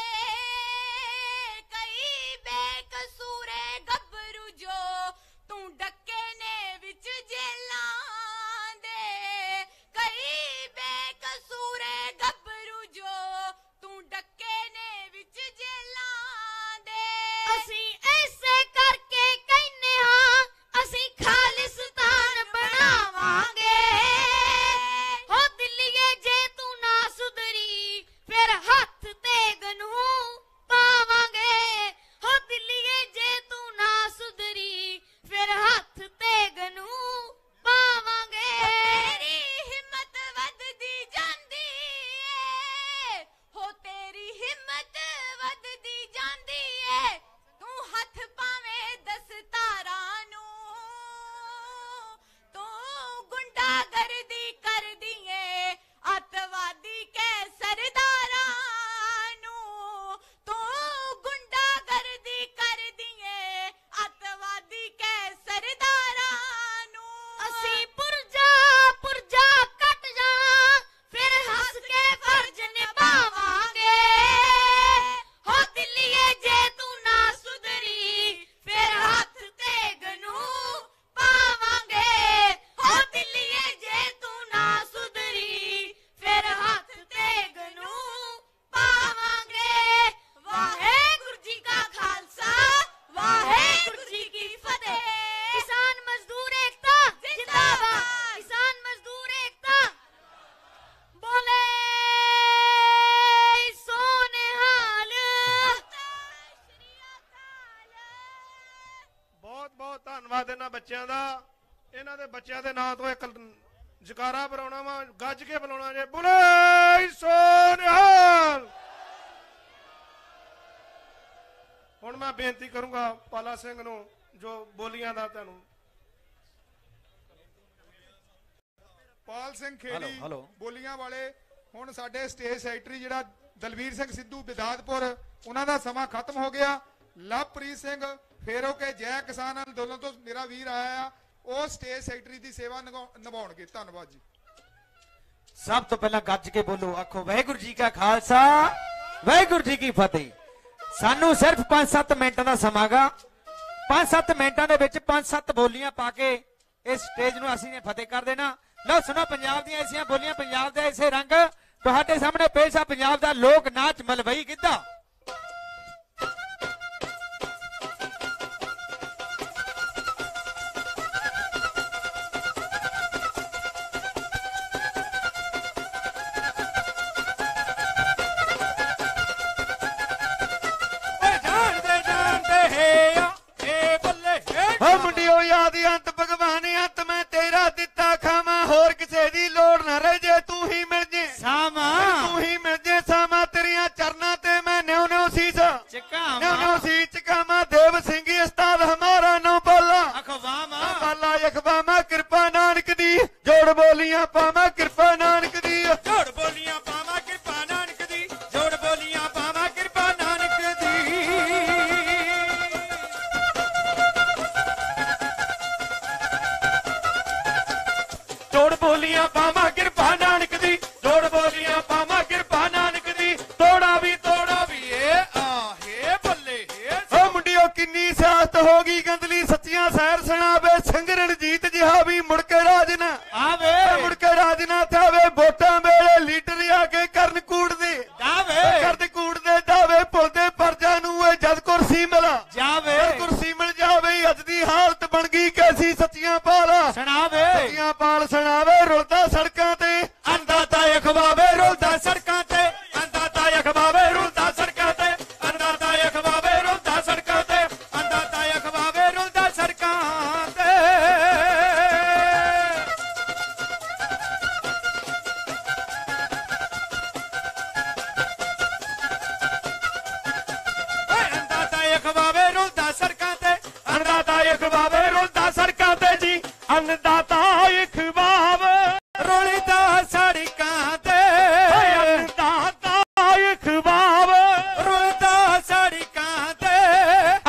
ਕਈ ਬੇਕਸੂਰੇ ਗੱਭਰੂ ਜੋ ਤੂੰ ਡੱਕੇ ਨੇ ਵਿੱਚ ਜੇਲਾਂ ਦੇ ਕਈ ਬੇਕਸੂਰੇ ਗੱਭਰੂ ਜੋ ਤੂੰ ਡੱਕੇ ਨੇ ਵਿੱਚ ਜੇਲਾਂ ਦੇ ਅਸੀਂ ਐਸੇ ਕਰਕੇ ਕਹਿੰਨੇ ਹਾਂ ਅਸੀਂ ਖਾਲਿਸਤਾਨ ਬਣਾਵਾਂਗੇ ਹੋ ਦਿਲਿਏ ਜੇ ਤੂੰ ਨਾ ਸੁਧਰੀ ਫਿਰ ਹੱਥ ਤੇਗ ਨੂੰ ਪਾਵਾਂਗੇ ਹੋ ਦਿਲਿਏ ਜੇ ਤੂੰ ਨਾ ਸੁਧਰੀ ਫਿਰ ਹੱਥ ਤੇਗ ਨੂੰ ਪਾਵਾਂਗੇ ਤੇਰੀ ਹਿੰਮਤ ਵੱਧਦੀ ਜਾਂਦੀ ਏ ਹੋ ਤੇਰੀ ਹਿੰਮਤ ਵੱਧਦੀ ਜਾਂਦੀ ਏ ਤੂੰ ਹੱਥ ਪਾਵੇਂ ਦਸਤਾਰਾਂ ਨੂੰ ਤੂੰ ਗੁੰਡਾਗਰਦੀ ਕਰਦੀ ਏ ਅੱਤਵਾਦੀ ਕੈ ਸਰਦਾਰਾਂ ਨੂੰ ਤੂੰ ਗੁੰਡਾਗਰਦੀ ਕਰਦੀ ਏ ਅੱਤਵਾਦੀ ਕੈ ਸਰਦਾਰਾਂ ਨੂੰ ਅਸੀਂ ਪੁਰਜਾ ਪੁਰਜਾ ਕੱਟ ਜਾਣਾ ਫਿਰ ਹੱਸ ਕੇ ਫਰਜ਼ ਨਿਭਾਵਾਂਗੇ ਹੋ ਦਿਲਿਏ ਜੇ ਤੂੰ ਨਾ ਸੁਧਰੀ ਫਿਰ ਹੱਥ ਤੇਗ ਨੂੰ ਪਾਵਾਂਗੇ ਹੋ ਦਿਲਿਏ ਜੇ ਤੂੰ ਨਾ ਸੁਧਰੀ ਫਿਰ ਹੱਥ ਤੇਗ ਨੂੰ ਪਾਵਾਂਗੇ ਵਾਹਿਗੁਰੂ ਜੀ ਕਾ ਖਾਲਸਾ ਵਾਹਿਗੁਰੂ ਜੀ ਕੀ ਫਤਿਹ ਕਿਸਾਨ ਮਜ਼ਦੂਰ ਏਕਤਾ ਜਿੰਦਾਬਾਦ ਕਿਸਾਨ ਮਜ਼ਦੂਰ ਏਕਤਾ ਬੋਲੇ ਸੋਨੇਹਾਲ ਬਹੁਤ ਬਹੁਤ ਧੰਨਵਾਦ ਇਹਨਾਂ ਬੱਚਿਆਂ ਦਾ ਇਹਨਾਂ ਦੇ ਬੱਚਿਆਂ ਦੇ ਨਾਂ ਤੋਂ ਇੱਕ ਜਕਾਰਾ ਬੁਲਾਉਣਾ ਵਾ ਗੱਜ ਕੇ ਬੁਲਾਉਣਾ ਜੇ ਬੋਲੇ ਸੋਨਿਹਾਲ ਹੁਣ ਮੈਂ ਬੇਨਤੀ ਕਰੂੰਗਾ ਪਾਲਾ ਸਿੰਘ ਨੂੰ ਜੋ ਬੋਲੀਆਂ ਦਾ ਤੁਹਾਨੂੰ ਪਾਲ ਸਿੰਘ ਖੇੜੀ ਬੋਲੀਆਂ ਵਾਲੇ ਹੁਣ ਸਾਡੇ ਸਟੇਜ ਸੈਕਟਰੀ ਜਿਹੜਾ ਦਲਵੀਰ ਸਿੰਘ ਸਿੱਧੂ ਬਿਦਾਦਪੁਰ ਉਹਨਾਂ ਦਾ ਸਮਾਂ ਖਤਮ ਹੋ ਗਿਆ ਲਵਪ੍ਰੀਤ ਸਿੰਘ ਫੇਰੋ ਕੇ ਜੈ ਕਿਸਾਨ ਅੰਦੋਲਨ ਤੋਂ ਮੇਰਾ ਵੀਰ ਆਇਆ ਆ ਉਹ ਸਟੇਜ ਸੈਕਟਰੀ ਦੀ ਸੇਵਾ ਨਿਭਾਉਣਗੇ ਧੰਨਵਾਦ ਜੀ ਸਭ ਤੋਂ ਪਹਿਲਾਂ ਗੱਜ ਕੇ ਬੋਲੋ ਆਖੋ ਵਾਹਿਗੁਰੂ ਜੀ ਕਾ ਖਾਲਸਾ ਵਾਹਿਗੁਰੂ ਜੀ ਕੀ ਫਤਿਹ ਸਾਨੂੰ ਸਿਰਫ 5-7 ਮਿੰਟਾਂ ਦਾ ਸਮਾਂਗਾ 5-7 ਮਿੰਟਾਂ ਦੇ ਵਿੱਚ 5-7 ਬੋਲੀਆਂ ਪਾ ਕੇ ਇਸ ਸਟੇਜ ਨੂੰ ਅਸੀਂ ਨੇ ਫਤਿਹ ਕਰ ਦੇਣਾ ਲਓ ਸੁਣੋ ਪੰਜਾਬ ਦੀਆਂ ਐਸੀਆਂ ਬੋਲੀਆਂ, ਪੰਜਾਬ ਦੇ ਐਸੇ ਰੰਗ ਤੁਹਾਡੇ ਸਾਹਮਣੇ ਪੇਸ਼ ਆ। ਪੰਜਾਬ ਦਾ ਲੋਕ ਨਾਚ ਮਲਵਈ ਗਿੱਧਾ। ਮੁੰਡਿਓ ਯਾਦ ਅੰਤ ਭਗਵਾਨ ਅੰਤ ਮੈਂ ਤੇਰਾ ਦਿੱਤਾ ਖਾਵਾਂ, ਹੋਰ ਕਿਸੇ ਦੀ ਲੋੜ ਨਾ ਰਹਿ ਜੇ ਤੂੰ ਹੀ ਮਿਲ ਜੇ ਸਾਮਾ, ਤੂੰ ਹੀ ਮਿਲ ਜੇ ਸਾਮਾ ਤੇਰੀਆਂ ਚਰਨਾਂ ਤੇ ਮੈਂ ਨਿਉ ਨਿਉ ਸੀਸ ਨਿਉ ਨਿਉ ਸੀ ਚਕਾਵਾਂ। ਦੇਵ ਸਿੰਘ ਉਸਤਾਦ ਹਮਾਰਾ ਨੋ ਬਾਲਾ ਅਖਵਾਮਾ ਬਾਲਾ ਅਖਵਾਮਾ ਕਿਰਪਾ ਨਾਨਕ ਦੀ ਜੋੜ ਬੋਲੀਆਂ ਪਾਵਾਂ ਕਿਰਪਾ ਨਾਨਕ ਦੀ ਜੋੜ ਬੋਲੀਆਂ ਪਾਵਾਂ ਕਿਰਪਾ ਨਾਨਕ ਦੀ ਜੋੜ ਬੋਲੀਆਂ ਪਾਵਾਂ ਕਿਰਪਾ ਨਾਨਕ ਦੀ। ਜੋੜ ਬੋਲੀਆਂ ਪਾਵਾਂ ਕਿਰਪਾ ਨਾਨਕ ਦੀ ਜੋੜ ਬੋਲੀਆਂ ਪਾਵਾਂ ਕਿਰਪਾ ਨਾਨਕ ਦੀ। ਤੋੜਾ ਵੀ ਏ ਆਹੇ ਬੱਲੇ ਓ ਮੁੰਡਿਓ ਕਿੰਨੀ ਸਿਆਸਤ ਹੋ ਗਈ ਗੰਦਲੀ ਸੱਚੀਆਂ ਸੈਰ ਸੁਣਾਵੇ ਸਿੰਘ ਰਣਜੀਤ ਜਿਹਾ ਵੀ ਮੁੜ ਕੇ ਰਾਜ ਨਾ ਆਵੇ ਮੁੜ ਕੇ ਰਾਜ ਨਾ ਥਾਵੇ। ਵੋਟਾਂ ਵੇਲੇ ਲੀਡਰ ਆ ਕੇ ਕਰਨ ਕੂੜ ਦੇ ਦਾਵੇ ਕਰਦੇ ਕੂੜ ਦੇ ਦਾਵੇ ਭੁੱਲਦੇ ਪਰਜਾ ਨੂੰ ਏ ਜਦ ਕੁਰਸੀ ਮਿਲਾ ਜਾਵੇ ਕੁਰਸੀ ਮਿਲ ਜਾਵੇ। ਅੱਜ ਦੀ ਹਾਲਤ ਬਣ ਗਈ ਕੈਸੀ ਸੱਚੀਆਂ ਪਾਲਾ ਸੁਣਾਵੇ ਸੱਚੀਆਂ ਪਾਲ ਸੁਣਾਵੇ। ਰੁਲਦਾ ਸੜਕਾਂ ਤੇ ਅੰਦਾਤਾ ਅਖਵਾਵੇ ਰੁਲਦਾ ਸੜਕਾਂ ਤੇ ਅੰਦਾਤਾ ਅਖਵਾਵੇ ਰੁਲਦਾ ਸੜਕਾਂ ਤੇ ਅੰਦਾਤਾ ਅਖਵਾਵੇ ਰੁਲਦਾ ਸੜਕਾਂ ਤੇ ਅੰਦਾਤਾ ਅਖਵਾਵੇ ਰੁਲਦਾ ਸੜਕਾਂ ਤੇ। ਅੰਦਾਤਾ ਅਖਵਾਵੇ ਰੁਲਦਾ ਸੜਕਾਂ ਤੇ ਅੰਨਦਾਤਾ ਅਖਵਾਵੇ ਰੁਲਦਾ ਸੜਕਾਂ ਤੇ ਜੀ ਅੰਨਦਾਤਾ ਅਖਵਾਵੇ ਰੁਲਦਾ ਸੜਕਾਂ ਤੇ ਅੰਨਦਾਤਾ ਅਖਵਾਵੇ ਰੁਲਦਾ ਸੜਕਾਂ ਤੇ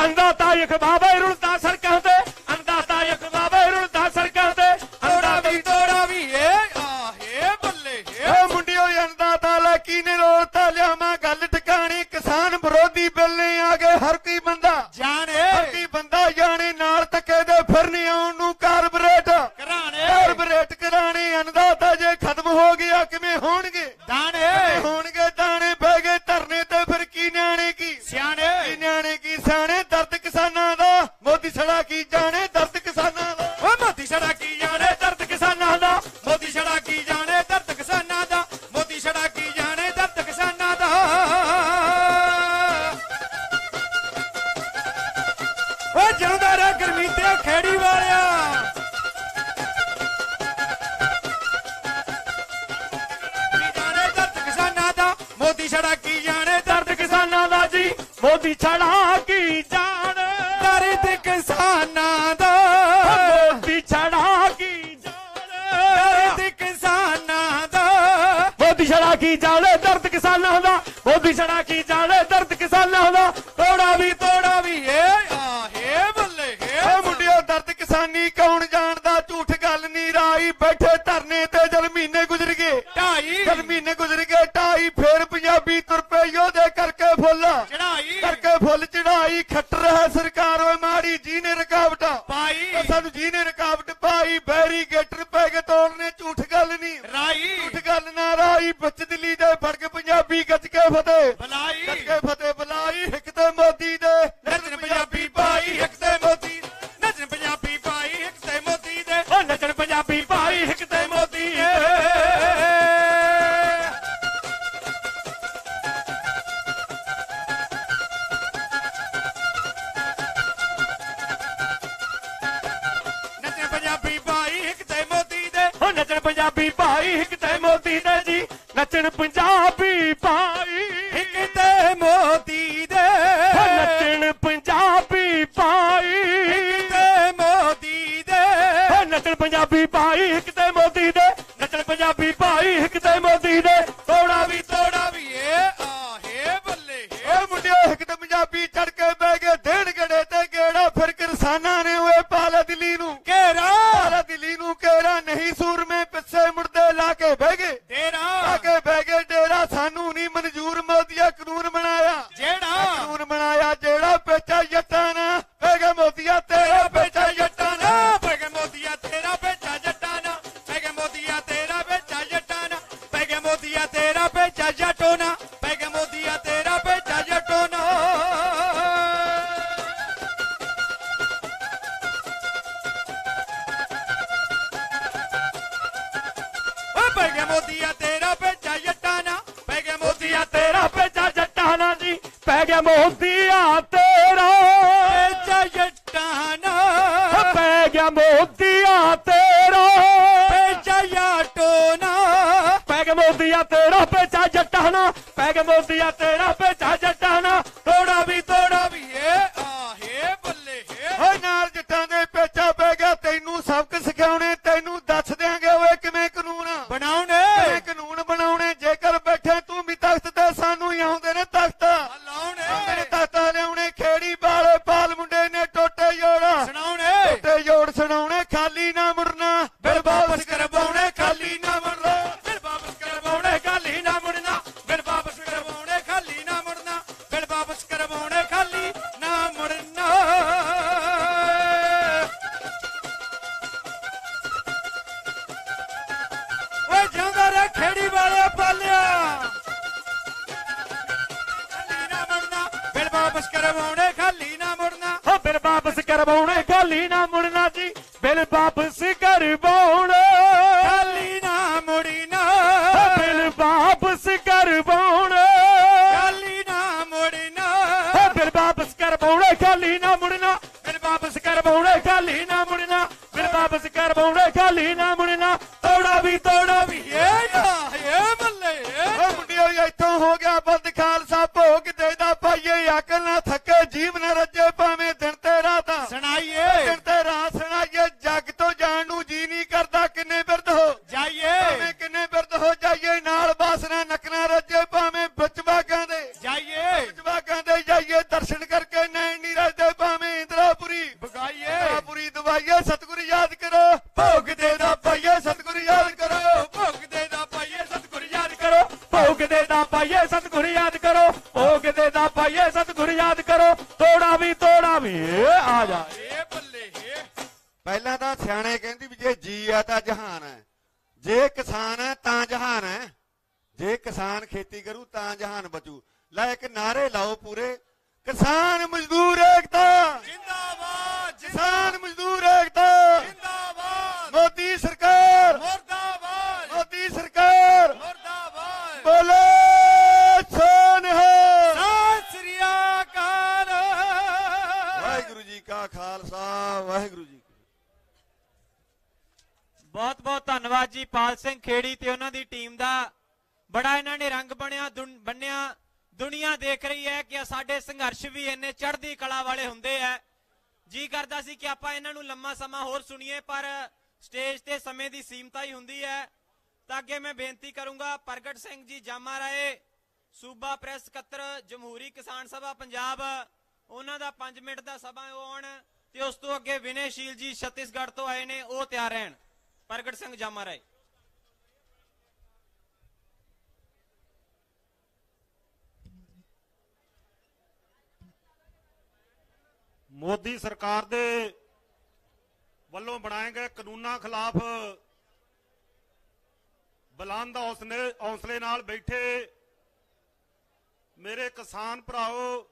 ਅੰਨਦਾਤਾ ਅਖਵਾਵੇ ਰੁਲਦਾ ਸੜਕਾਂ ਤੇ ਅੰਨਦਾਤਾ ਅਖਵਾਵੇ ਰੁਲਦਾ ਸੜਕਾਂ ਤੇ। ਤੋੜਾ ਵੀ ਏ ਆਹੇ ਬੱਲੇ ਓ ਮੁੰਡਿਓ ਅੰਨਦਾਤਾ ਲੈ ਕੀ ਨੇ ਰੋਲਤਾ ਲਿਆਵਾਂ ਗੱਲ ਟਿਕਾਣੀ। ਕਿਸਾਨ ਵਿਰੋਧੀ ਬਿੱਲੇ ਆ ਗਏ ਹਰ ਕੋਈ ਬੰਦਾ ਜਾਣੇ ਹਰ ਕੋਈ ਬੰਦਾ ਜਾਣੇ ਨਾਲ ਧੱਕੇ ਦੇ ਫਿਰਨੀ ਆਉਣ ਨੂੰ ਕਾਰਬੋਰੇਟ ਕਰਾਣੇ। ਅੰਨਦਾਤਾ ਜੇ ਖਤਮ ਹੋ ਗਿਆ ਕਿਵੇਂ ਹੋਣਗੇ ਦਾਣੇ ਹੋਣਗੇ ਦਾਣੇ ਪੈ ਗਏ ਧਰਨੇ ਤੇ ਫਿਰ ਕੀ ਨਿਆਣੇ ਕੀ ਸਿਆਣੇ ਨਿਆਣੇ ਕੀ ਸਿਆਣੇ। ਦਰਦ ਕਿਸਾਨਾਂ ਦਾ ਮੋਦੀ ਛੜਾ ਕੀ ਜਾਣੇ ਦਰਦ ਕਿਸਾਨਾਂ ਦਾ ਓ ਮੋਦੀ ਛੜਾ ਕੀ ਜਾਣੇ ਦਰਦ ਕਿਸਾਨਾਂ ਦਾ ਮੋਦੀ ਛੜਾ ਕੀ ਜਾਣੇ ਦਰਦ ਕਿਸਾਨਾਂ ਦਾ ਮੋਦੀ ਛੜਾ ਕੀ ਜਾਣੇ ਦਰਦ ਕਿਸਾਨਾਂ ਦਾ। ਓ ਜਿਉਂਦਾ ਰਹਿ ਗਰਮੀ ਤੇ ਖੇੜੀ ਵਾਲਿਆ ਮੋਦੀ ਛੜਾ ਕੀ ਜਾਣੇ ਦਰਦ ਕਿਸਾਨਾਂ ਦਾ ਜੀ ਮੋਦੀ ਛੜਾ ਕੀ ਜਾਣੇ ਦਰਦ ਕਿਸਾਨਾਂ ਦਾ ਮੋਦੀ ਛੜਾ ਕੀ ਜਾਣੇ ਦਰਦ ਕਿਸਾਨਾਂ ਦਾ ਮੋਦੀ ਛੜਾ ਕੀ ਜਾਣੇ ਦਰਦ ਕਿਸਾਨਾਂ ਦਾ ਮੋਦੀ ਛੜਾ ਕੀ ਜਾਣੇ ਦਰਦ ਕਿਸਾਨਾਂ ਦਾ। ਤੋੜਾ ਵੀ ਏ ਆਹੇ ਬੱਲੇ ਓ ਮੁੰਡਿਓ ਦਰਦ ਕਿਸਾਨੀ ਕੌਣ ਜਾਣਦਾ ਝੂਠ ਗੱਲ ਨਹੀਂ ਰਾਈ। ਬੈਠੇ ਧਰਨੇ ਤੇ ਜਦ ਮਹੀਨੇ ਗੁਜ਼ਰ ਗਏ ਜਦ ਮਹੀਨੇ ਗੁਜ਼ਰ ਗਏ ਢਾਈ ਫੇਰ ਪੰਜਾਬੀ ਤੁਰ ਪਏ ਯੋਧੇ ਕਰਕੇ ਫੁੱਲ ਚੜਾਈ ਖੱਟਰ ਹੈ ਸਰਕਾਰ ਓਏ ਮਾੜੀ ਜੀ ਨੇ ਰੁਕਾਵਟ ਪਾਈ ਸਾਨੂੰ ਜੀ ਨੇ ਰੁਕਾਵਟ ਪਾਈ। ਬੈਰੀਗੇਟਰ ਪੈ ਕੇ ਤੋੜਨੇ ਝੂਠ ਗੱਲ ਨਹੀਂ ਰਾਈ ਝੂਠ ਗੱਲ ਨਾ ਰਾਈ। ਬੱਚ ਦਿੱਲੀ ਦੇ ਫੜ ਕੇ ਪੰਜਾਬੀ ਗੱਜ ਕੇ ਫਤਿਹ ਬੁਲਾਈ ਗੱਜ ਕੇ ਫਤਿਹ ਬੁਲਾਈ। ਇੱਕ ਤੇ ਮੋਦੀ ਦੇ ਨੱਚਣ ਪੰਜਾਬੀ ਪਾਈ ਇੱਕ ਤੇ ਮੋਦੀ ਨੱਚਣ ਪੰਜਾਬੀ ਪਾਈ ਇੱਕ ਤੇ ਮੋਦੀ ਦੇ ਓ ਨੱਚਣ ਪੰਜਾਬੀ ਪਾਈ ਇੱਕ ਤੇ ਮੋਦੀ ਦੇ। ਨੱਚਣ ਪੰਜਾਬੀ ਪਾਈ ਇੱਕ ਤੇ ਮੋਦੀ ਦੇ ਓ ਨੱਚਣ ਪੰਜਾਬੀ ਪਾਈ ਇੱਕ ਤੇ ਮੋਦੀ ਦੇ ਜੀ ਨੱਚਣ ਪੰਜਾਬੀ ਪਾਈ ਇੱਕ ਤੇ ਮੋਦੀ ਦੇ ਨੱਚਣ ਪੰਜਾਬੀ ਪਾਈ ਇੱਕ ਤੇ ਮੋਦੀ ਦੇ ਨੱਚਣ ਪੰਜਾਬੀ ਪਾਈ ਇੱਕ ਤੇ ਮੋਦੀ ਦੇ ਨੱਚਣ ਪੰਜਾਬੀ ਪਾਈ ਇੱਕ ਤੇ ਮੋਦੀ ਦੇ। ਤੋੜਾ ਵੀ ਏ ਆਹੇ ਬੱਲੇ ਓ ਮੁੰਡਿਓ ਇੱਕ ਤੇ ਪੰਜਾਬੀ ਚੜ ਕੇ ਬਹਿ ਗਏ ਦੇਣ ਗੜੇ ਤੇ ਗੇੜਾ ਫਿਰ ਕਿਸਾਨਾਂ ਨੇ ਓਏ ਪਾਲਾ ਦਿੱਲੀ ਨੂੰ ਘੇਰਾ ਦਿੱਲੀ ਨੂੰ ਘੇਰਾ ਨਹੀਂ ਸੂਰਮੇ ਪਿੱਛੇ ਮੁੜਦੇ ਲਾ ਕੇ ਬਹਿ ਗਏ ਲਾ ਕੇ ਬਹਿ ਗਏ ਡੇਰਾ। ਸਾਨੂੰ ਨਹੀਂ ਮਨਜ਼ੂਰ ਮੋਦੀਆ ਕਾਨੂੰਨ ਬਣਾਇਆ ਜਿਹੜਾ ਪੇਚਾ ਜੱਟਾਂ ਨਾ ਪੈ ਗਿਆ ਮੋਦੀਆ ਤੇਰਾ ਪੇਚਾ ਜੱਟਾਂ ਨਾ ਪੈ ਗਿਆ ਮੋਦੀਆ ਤੇਰਾ ਪੇਚਾ ਜੱਟਾਂ ਨਾ ਪੈ ਗਿਆ ਮੋਦੀਆ ਮੋਦੀਆ ਤੇਰਾ ਭੇਜਾ ਜਟੋਨਾ ਪੈ ਗਿਆ ਮੋਦੀਆ ਤੇਰਾ ਭੇਜਾ ਜਟੋਨਾ ਪੈ ਗਿਆ ਮੋਦੀਆ ਤੇਰਾ ਭੇਜਾ ਜਟਾਨਾ ਪੈ ਗਿਆ ਮੋਦੀਆ ਤੇਰਾ ਭੇਜਾ ਜਟਾਨਾ ਜੀ ਪੈ ਗਿਆ ਮੋਦੀਆ ਤੇਰਾ ਭੇਜਾ ਜਟਾਨਾ ਪੈ ਗਿਆ ਮੋਦੀਆ ਤੇਰਾ ਭੇਜਾ ਜਟੋਨਾ ਪੈ ਗਿਆ ਮੋਦੀਆ ਤੇਰਾ ਭੇਜਾ ਜਟਾਨਾ ਪੈ ਗਿਆ ਮੋਦੀਆ ਤੇਰਾ ਭੇਜਾ ਜਟਾਨਾ ਤੋੜਾ ਵੀ ਏ ਆਹੇ ਬੱਲੇ ਏ ਨਾਲ ਜੱਟਾਂ ਦੇ ਭੇਜਾ ਪੈ ਗਿਆ ਤੈਨੂੰ ਸਬਕ ਸਿਖਾਉਣੇ ਤੈਨੂੰ ਦੱਸ ਦਿਆਂਗੇ ਓਏ ਕਿਵੇਂ ਕਾਨੂੰਨ ਬਣਾਉਣੇ ਕਿਵੇਂ ਕਾਨੂੰਨ ਬਣਾਉਣੇ ਜੇਕਰ ਬੈਠੇ ਤੂੰ ਵੀ ਤਖਤ ਤੇ ਸਾਨੂੰ ਹੀ ਆਉਂਦੇ ਨੇ ਤਖਤ ਲਾਉਣੇ ਤਖਤਾਂ ਲਿਆਉਣੇ ਖੇੜੀ ਵਾਲੇ ਪਾਲ ਮੁੰਡੇ ਨੇ ਟੋਟੇ ਜੋੜ ਸੁਣਾਉਣੇ ਖਾਲੀ ਨਾ ਮੁੜਨਾ ਫਿਰ ਵਾਪਸ ਕਰਵਾਉਣੇ ਖਾਲੀ ਨਾ ਮੁੜਨਾ ਫਿਰ ਵਾਪਸ ਕਰਵਾਉਣੇ ਖਾਲੀ ਨਾ ਮੁੜਨਾ ਫਿਰ ਵਾਪਸ ਕਰਵਾਉਣੇ ਖਾਲੀ ਨਾ ਮੁੜਨਾ ਫਿਰ ਵਾਪਸ ਕਰਵਾਉਣੇ ਖਾਲੀ ਨਾ ਮੁੜਨਾ ਓਏ ਜਿਉਂਦਾ ਰਹਿ ਖੇੜੀ ਵਾਲੇ ਪਾਲਿਆ ਖਾਲੀ ਨਾ ਮੁੜਨਾ ਫਿਰ ਵਾਪਸ ਕਰਵਾਉਣੇ ਖਾਲੀ ਨਾ ਮੁੜਨਾ ਹੋ ਫਿਰ ਵਾਪਸ ਕਰਵਾਉਣੇ ਖਾਲੀ ਨਾ ਮੁੜਨਾ ਜੀ ਬਿਲ ਵਾਪਸ ਕਰਵਾਉਣੇ ਖਾਲੀ ਨਾ ਮੁੜਨਾ ਬਿਲ ਵਾਪਸ ਕਰਵਾਉਣੇ ਖਾਲੀ ਨਾ ਮੁੜਨਾ ਬਿਲ ਵਾਪਸ ਕਰਵਾਉਣੇ ਖਾਲੀ ਨਾ ਮੁੜਨਾ ਫਿਰ ਵਾਪਸ ਕਰਵਾਉਣੇ ਖਾਲੀ ਨਾ ਮੁੜਨਾ ਬਿਲ ਵਾਪਸ ਕਰਵਾਉਣੇ ਖਾਲੀ ਨਾ ਮੁੜਨਾ ਤੋੜਾ ਵੀ ਏ ਬੱਲੇ ਓ ਮੁੰਡਿਓ ਇੱਥੋਂ ਹੋ ਗਿਆ ਬੰਦ ਖਾਲਸਾ ਭੋਗ ਦੇਦਾ ਪਾਈਏ ਅਕਲ ਨਾ ਥੱਕੇ ਜੀਵ ਨਾ ਰੱਜੇ ਭਾਵੇਂ ਦਿਨ ਤੇ ਰਾਤਾਂ ਸੁਣਾਈਏ ਦਿਨ ਤੇ ਰਾਤ ਸੁਣਾਈਏ ਜੱਗ ਤੋਂ ਜਾਣ ਨੂੰ ਜੀ ਨਹੀਂ ਕਰਦਾ ਕਿੰਨੇ ਬਿਰਦ ਹੋ ਜਾਈਏ ਭਾਵੇਂ ਕਿੰਨੇ ਬਿਰਦ ਹੋ ਜਾਈਏ ਨਾਲ ਬਾਸਨਾ ਨਕਨਾ ਰੱਜੇ ਭਾਵੇਂ ਵਿੱਚ ਬਾਗਾਂ ਦੇ ਜਾਈਏ ਦਰਸ਼ਨ ਕਰਕੇ ਨੈਣ ਨਹੀਂ ਰੱਜਦੇ ਭਾਵੇਂ ਇੰਦਰਾਪੁਰੀ ਬਗਾਈਏ ਦਵਾਈਏ ਸਤਿਗੁਰ ਯਾਦ ਕਰੋ ਭੋਗ ਦੇਦਾ ਪਾਈਏ ਸਤਿਗੁਰ ਯਾਦ ਕਰੋ ਭੋਗ ਦੇ ਦਾ ਪਾਈਏ ਸਤਿਗੁਰ ਯਾਦ ਕਰੋ ਭੋਗ ਦੇਦਾ ਪਾਈਏ ਸਤਿਗੁਰ ਯਾਦ ਕਰੋ ਭੋਗ ਦੇਦਾ ਪਾਈਏ ਸਤਿਗੁਰ ਯਾਦ ਕਰੋ ਤੋੜਾ ਵੀ ਆ ਜਾ ਏ ਬੱਲੇ ਪਹਿਲਾਂ ਤਾਂ ਸਿਆਣੇ ਕਹਿੰਦੀ ਵੀ ਜੇ ਜੀ ਆ ਤਾਂ ਜਹਾਨ ਹੈ ਜੇ ਕਿਸਾਨ ਹੈ ਤਾਂ ਜਹਾਨ ਹੈ ਜੇ ਕਿਸਾਨ ਖੇਤੀ ਕਰੂ ਤਾਂ ਜਹਾਨ ਬਚੂ ਲੈ ਇੱਕ ਨਾਰੇ ਲਾਓ ਪੂਰੇ ਕਿਸਾਨ ਮਜ਼ਦੂਰ ਏਕਤਾ ਜਿੰਦਾਬਾਦ ਕਿਸਾਨ ਮਜ਼ਦੂਰ ਏਕਤਾ ਜਿੰਦਾਬਾਦ ਮੋਦੀ ਸਰਕਾਰ ਮੁਰਦਾਬਾਦ ਮੋਦੀ ਸਰਕਾਰ ਮੁਰਦਾਬਾਦ ਬੋਲੇ ਸੋਨਿਹਾਲ ਸਤਿ ਸ੍ਰੀ ਅਕਾਲ ਵਾਹਿਗੁਰੂ ਜੀ ਕਾ ਖਾਲਸਾ ਵਾਹਿਗੁਰੂ ਜੀ ਬਹੁਤ ਬਹੁਤ ਧੰਨਵਾਦ ਜੀ ਪਾਲ ਸਿੰਘ ਖੇੜੀ ਤੇ ਉਹਨਾਂ ਦੀ ਟੀਮ ਦਾ ਬੜਾ ਇਹਨਾਂ ਨੇ ਰੰਗ ਬੰਨਿਆ ਦੁਨੀਆ ਦੇਖ ਰਹੀ ਹੈ ਕਿ ਸਾਡੇ ਸੰਘਰਸ਼ ਵੀ ਇੰਨੇ ਚੜ੍ਹਦੀ ਕਲਾ ਵਾਲੇ ਹੁੰਦੇ ਆ ਜੀ ਕਰਦਾ ਸੀ ਕਿ ਆਪਾਂ ਇਹਨਾਂ ਨੂੰ ਲੰਮਾ ਸਮਾਂ ਹੋਰ ਸੁਣੀਏ ਪਰ ਸਟੇਜ ਤੇ ਸਮੇਂ ਦੀ ਸੀਮਤਾ ਹੀ ਹੁੰਦੀ ਹੈ ਤਾਂ ਅੱਗੇ ਮੈਂ ਬੇਨਤੀ ਕਰੂੰਗਾ ਪ੍ਰਗਟ ਸਿੰਘ ਜੀ ਜਾਮਾ ਰਾਏ ਸੂਬਾ ਪ੍ਰੈਸ ਸਕੱਤਰ ਜਮਹੂਰੀ ਕਿਸਾਨ ਸਭਾ ਪੰਜਾਬ ਉਹਨਾਂ ਦਾ 5 ਮਿੰਟ ਦਾ ਸਮਾਂ ਆਉਣ ਤੇ ਉਸ ਤੋਂ ਅੱਗੇ ਵਿਨੇਸ਼ੀਲ ਜੀ ਛੱਤੀਸਗੜ੍ਹ ਤੋਂ ਆਏ ਨੇ ਉਹ ਤਿਆਰ ਰਹਿਣ ਪ੍ਰਗਟ ਸਿੰਘ ਜਾਮਾ ਰਾਏ ਮੋਦੀ ਸਰਕਾਰ ਦੇ ਵੱਲੋਂ ਬਣਾਏ ਗਏ ਕਾਨੂੰਨਾਂ ਖਿਲਾਫ ਬੁਲੰਦ ਹੌਸਲੇ ਨਾਲ ਬੈਠੇ ਮੇਰੇ ਕਿਸਾਨ ਭਰਾਓ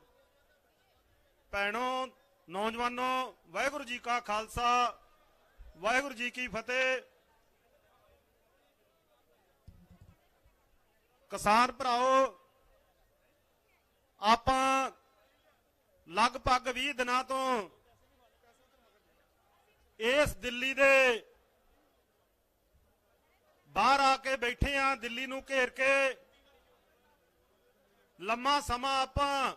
ਭੈਣੋ ਨੌਜਵਾਨੋ ਵਾਹਿਗੁਰੂ ਜੀ ਕਾ ਖਾਲਸਾ ਵਾਹਿਗੁਰੂ ਜੀ ਕੀ ਫਤਿਹ ਕਿਸਾਨ ਭਰਾਓ ਆਪਾਂ ਲਗਭਗ 20 ਦਿਨਾਂ ਤੋਂ ਇਸ ਦਿੱਲੀ ਦੇ ਬਾਹਰ ਆ ਕੇ ਬੈਠੇ ਆ ਦਿੱਲੀ ਨੂੰ ਘੇਰ ਕੇ ਲੰਮਾ ਸਮਾਂ ਆਪਾਂ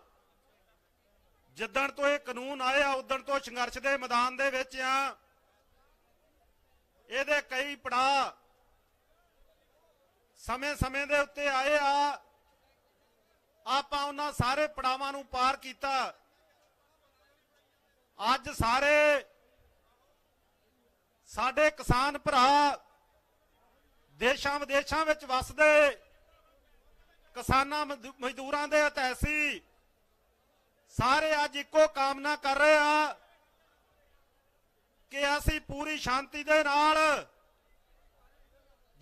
ਜਿੱਦਣ ਤੋਂ ਇਹ ਕਾਨੂੰਨ ਆਏ ਆ ਉਦਣ ਤੋਂ ਸੰਘਰਸ਼ ਦੇ ਮੈਦਾਨ ਦੇ ਵਿੱਚ ਆ ਇਹਦੇ ਕਈ ਪੜਾਅ ਸਮੇਂ ਦੇ ਉੱਤੇ ਆਏ ਆ ਆਪਾਂ ਉਹਨਾਂ ਸਾਰੇ ਪੜਾਵਾਂ ਨੂੰ ਪਾਰ ਕੀਤਾ ਅੱਜ ਸਾਡੇ ਕਿਸਾਨ ਭਰਾ ਦੇਸ਼ਾਂ ਵਿਦੇਸ਼ਾਂ ਵਿੱਚ ਵਸਦੇ ਕਿਸਾਨਾਂ ਮਜ਼ਦੂਰਾਂ ਦੇ ਹਿਤੈਸ਼ੀ ਸਾਰੇ ਅੱਜ ਇੱਕੋ ਕਾਮਨਾ ਕਰ ਰਹੇ ਆ ਕਿ ਅਸੀਂ ਪੂਰੀ ਸ਼ਾਂਤੀ ਦੇ ਨਾਲ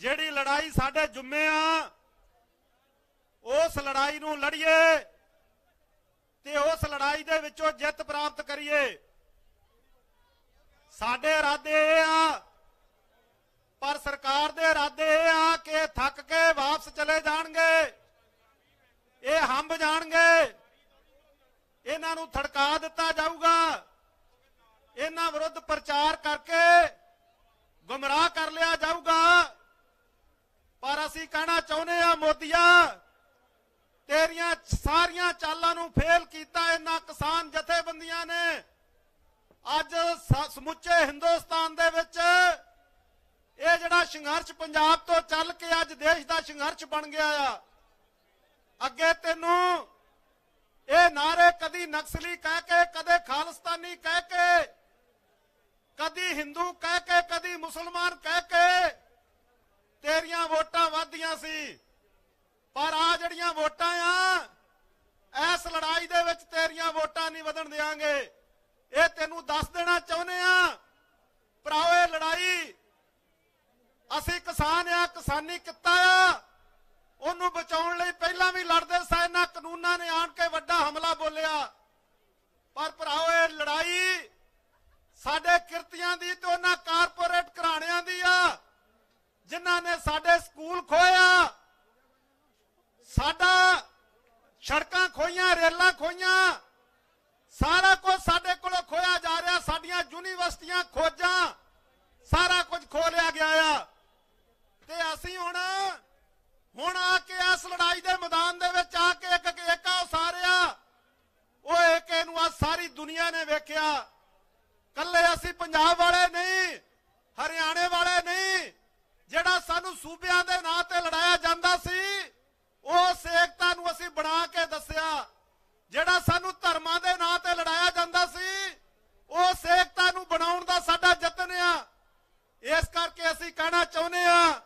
ਜਿਹੜੀ ਲੜਾਈ ਸਾਡੇ ਜੁੰਮੇ ਆ उस लड़ाई नूं लड़िए ते उस लड़ाई दे विचों जित प्राप्त करिए। साडे इरादे आ पर सरकार दे इरादे आ कि थक के वापस चले जाणगे, ये हंब जाणगे, इन्हां नूं थड़का दिता जाऊगा, इन्हां विरुद्ध प्रचार करके गुमराह कर लिया जाऊगा। पर असीं कहना चाहुंदे आ मोदिया तेरियां सारियां चालां नूं फेल कीता इन्हां किसान जथेबंदियां ने। अज समुचे हिंदुस्तान दे विच ये जिहड़ा संघर्ष पंजाब तो चल के अज देश दा संघर्ष बन गया आ। अगे तैनूं ये नारे कदी नक्सली कह के, कदे खालिस्तानी कह के, कदी हिंदू कह के, कदी मुसलमान कह के तेरियां वोटां वधदियां सी। पर आ जड़ियां वोटां आ इस लड़ाई दे विच तेरियां वोटां नहीं वधण देंगे। ये तेनू दस देना चाहुंदे आ भराओ, ये लड़ाई असीं किसान आ, किसानी किता आ, ਉਹਨੂੰ ਬਚਾਉਣ ਲਈ ਪਹਿਲਾਂ ਵੀ ਲੜਦੇ ਸਾਂ। ਇਹਨਾਂ ਕਾਨੂੰਨਾਂ ਨੇ ਆਣ ਕੇ ਵੱਡਾ ਹਮਲਾ ਬੋਲਿਆ। ਪਰ ਭਰਾਓ ਇਹ ਲੜਾਈ ਸਾਡੇ ਕਿਰਤੀਆਂ ਦੀ ਤੇ ਉਹਨਾਂ ਕਾਰਪੋਰੇਟ ਘਰਾਣਿਆਂ ਦੀ ਆ ਜਿਨ੍ਹਾਂ ਨੇ ਸਾਡੇ ਸਕੂਲ ਖੋਇਆ, ਸਾਡਾ ਸੜਕਾਂ ਖੋਈਆਂ, ਰੇਲਾਂ ਖੋਈਆਂ, ਸਾਰਾ ਕੁਝ ਸਾਡੇ ਕੋਲੋਂ ਖੋਇਆ ਜਾ ਰਿਹਾ। ਸਾਡੀਆਂ ਯੂਨੀਵਰਸਿਟੀਆਂ, ਖੋਜਾਂ, ਸਾਰਾ ਕੁਝ ਖੋਹ ਲਿਆ ਗਿਆ ਆ। ਤੇ ਅਸੀਂ ਹੁਣ ਆ ਕੇ ਇਸ ਲੜਾਈ ਦੇ ਮੈਦਾਨ ਦੇ ਵਿੱਚ ਆ ਕੇ ਇੱਕ ਏਕਾ ਉਸਾਰਿਆ। ਉਹ ਏਕੇ ਨੂੰ ਅੱਜ ਸਾਰੀ ਦੁਨੀਆ ਨੇ ਵੇਖਿਆ। ਕੱਲੇ ਅਸੀਂ ਪੰਜਾਬ ਵਾਲੇ ਨਹੀਂ, ਹਰਿਆਣੇ ਵਾਲੇ ਨਹੀਂ। ਜਿਹੜਾ ਸਾਨੂੰ ਸੂਬਿਆਂ ਦੇ ਨਾਂ ਤੇ ਲੜਾਇਆ ਜਾਂਦਾ ਸੀ ਉਸ ਏਕਤਾ ਨੂੰ ਅਸੀਂ ਬਣਾ ਕੇ ਦੱਸਿਆ। ਜਿਹੜਾ ਸਾਨੂੰ ਧਰਮਾਂ ਦੇ ਨਾਂ ਤੇ ਲੜਾਇਆ ਜਾਂਦਾ ਸੀ ਉਸ ਏਕਤਾ ਨੂੰ ਬਣਾਉਣ ਦਾ ਸਾਡਾ ਯਤਨ ਆ। ਇਸ ਕਰਕੇ ਅਸੀਂ ਕਹਿਣਾ ਚਾਹੁੰਦੇ ਆ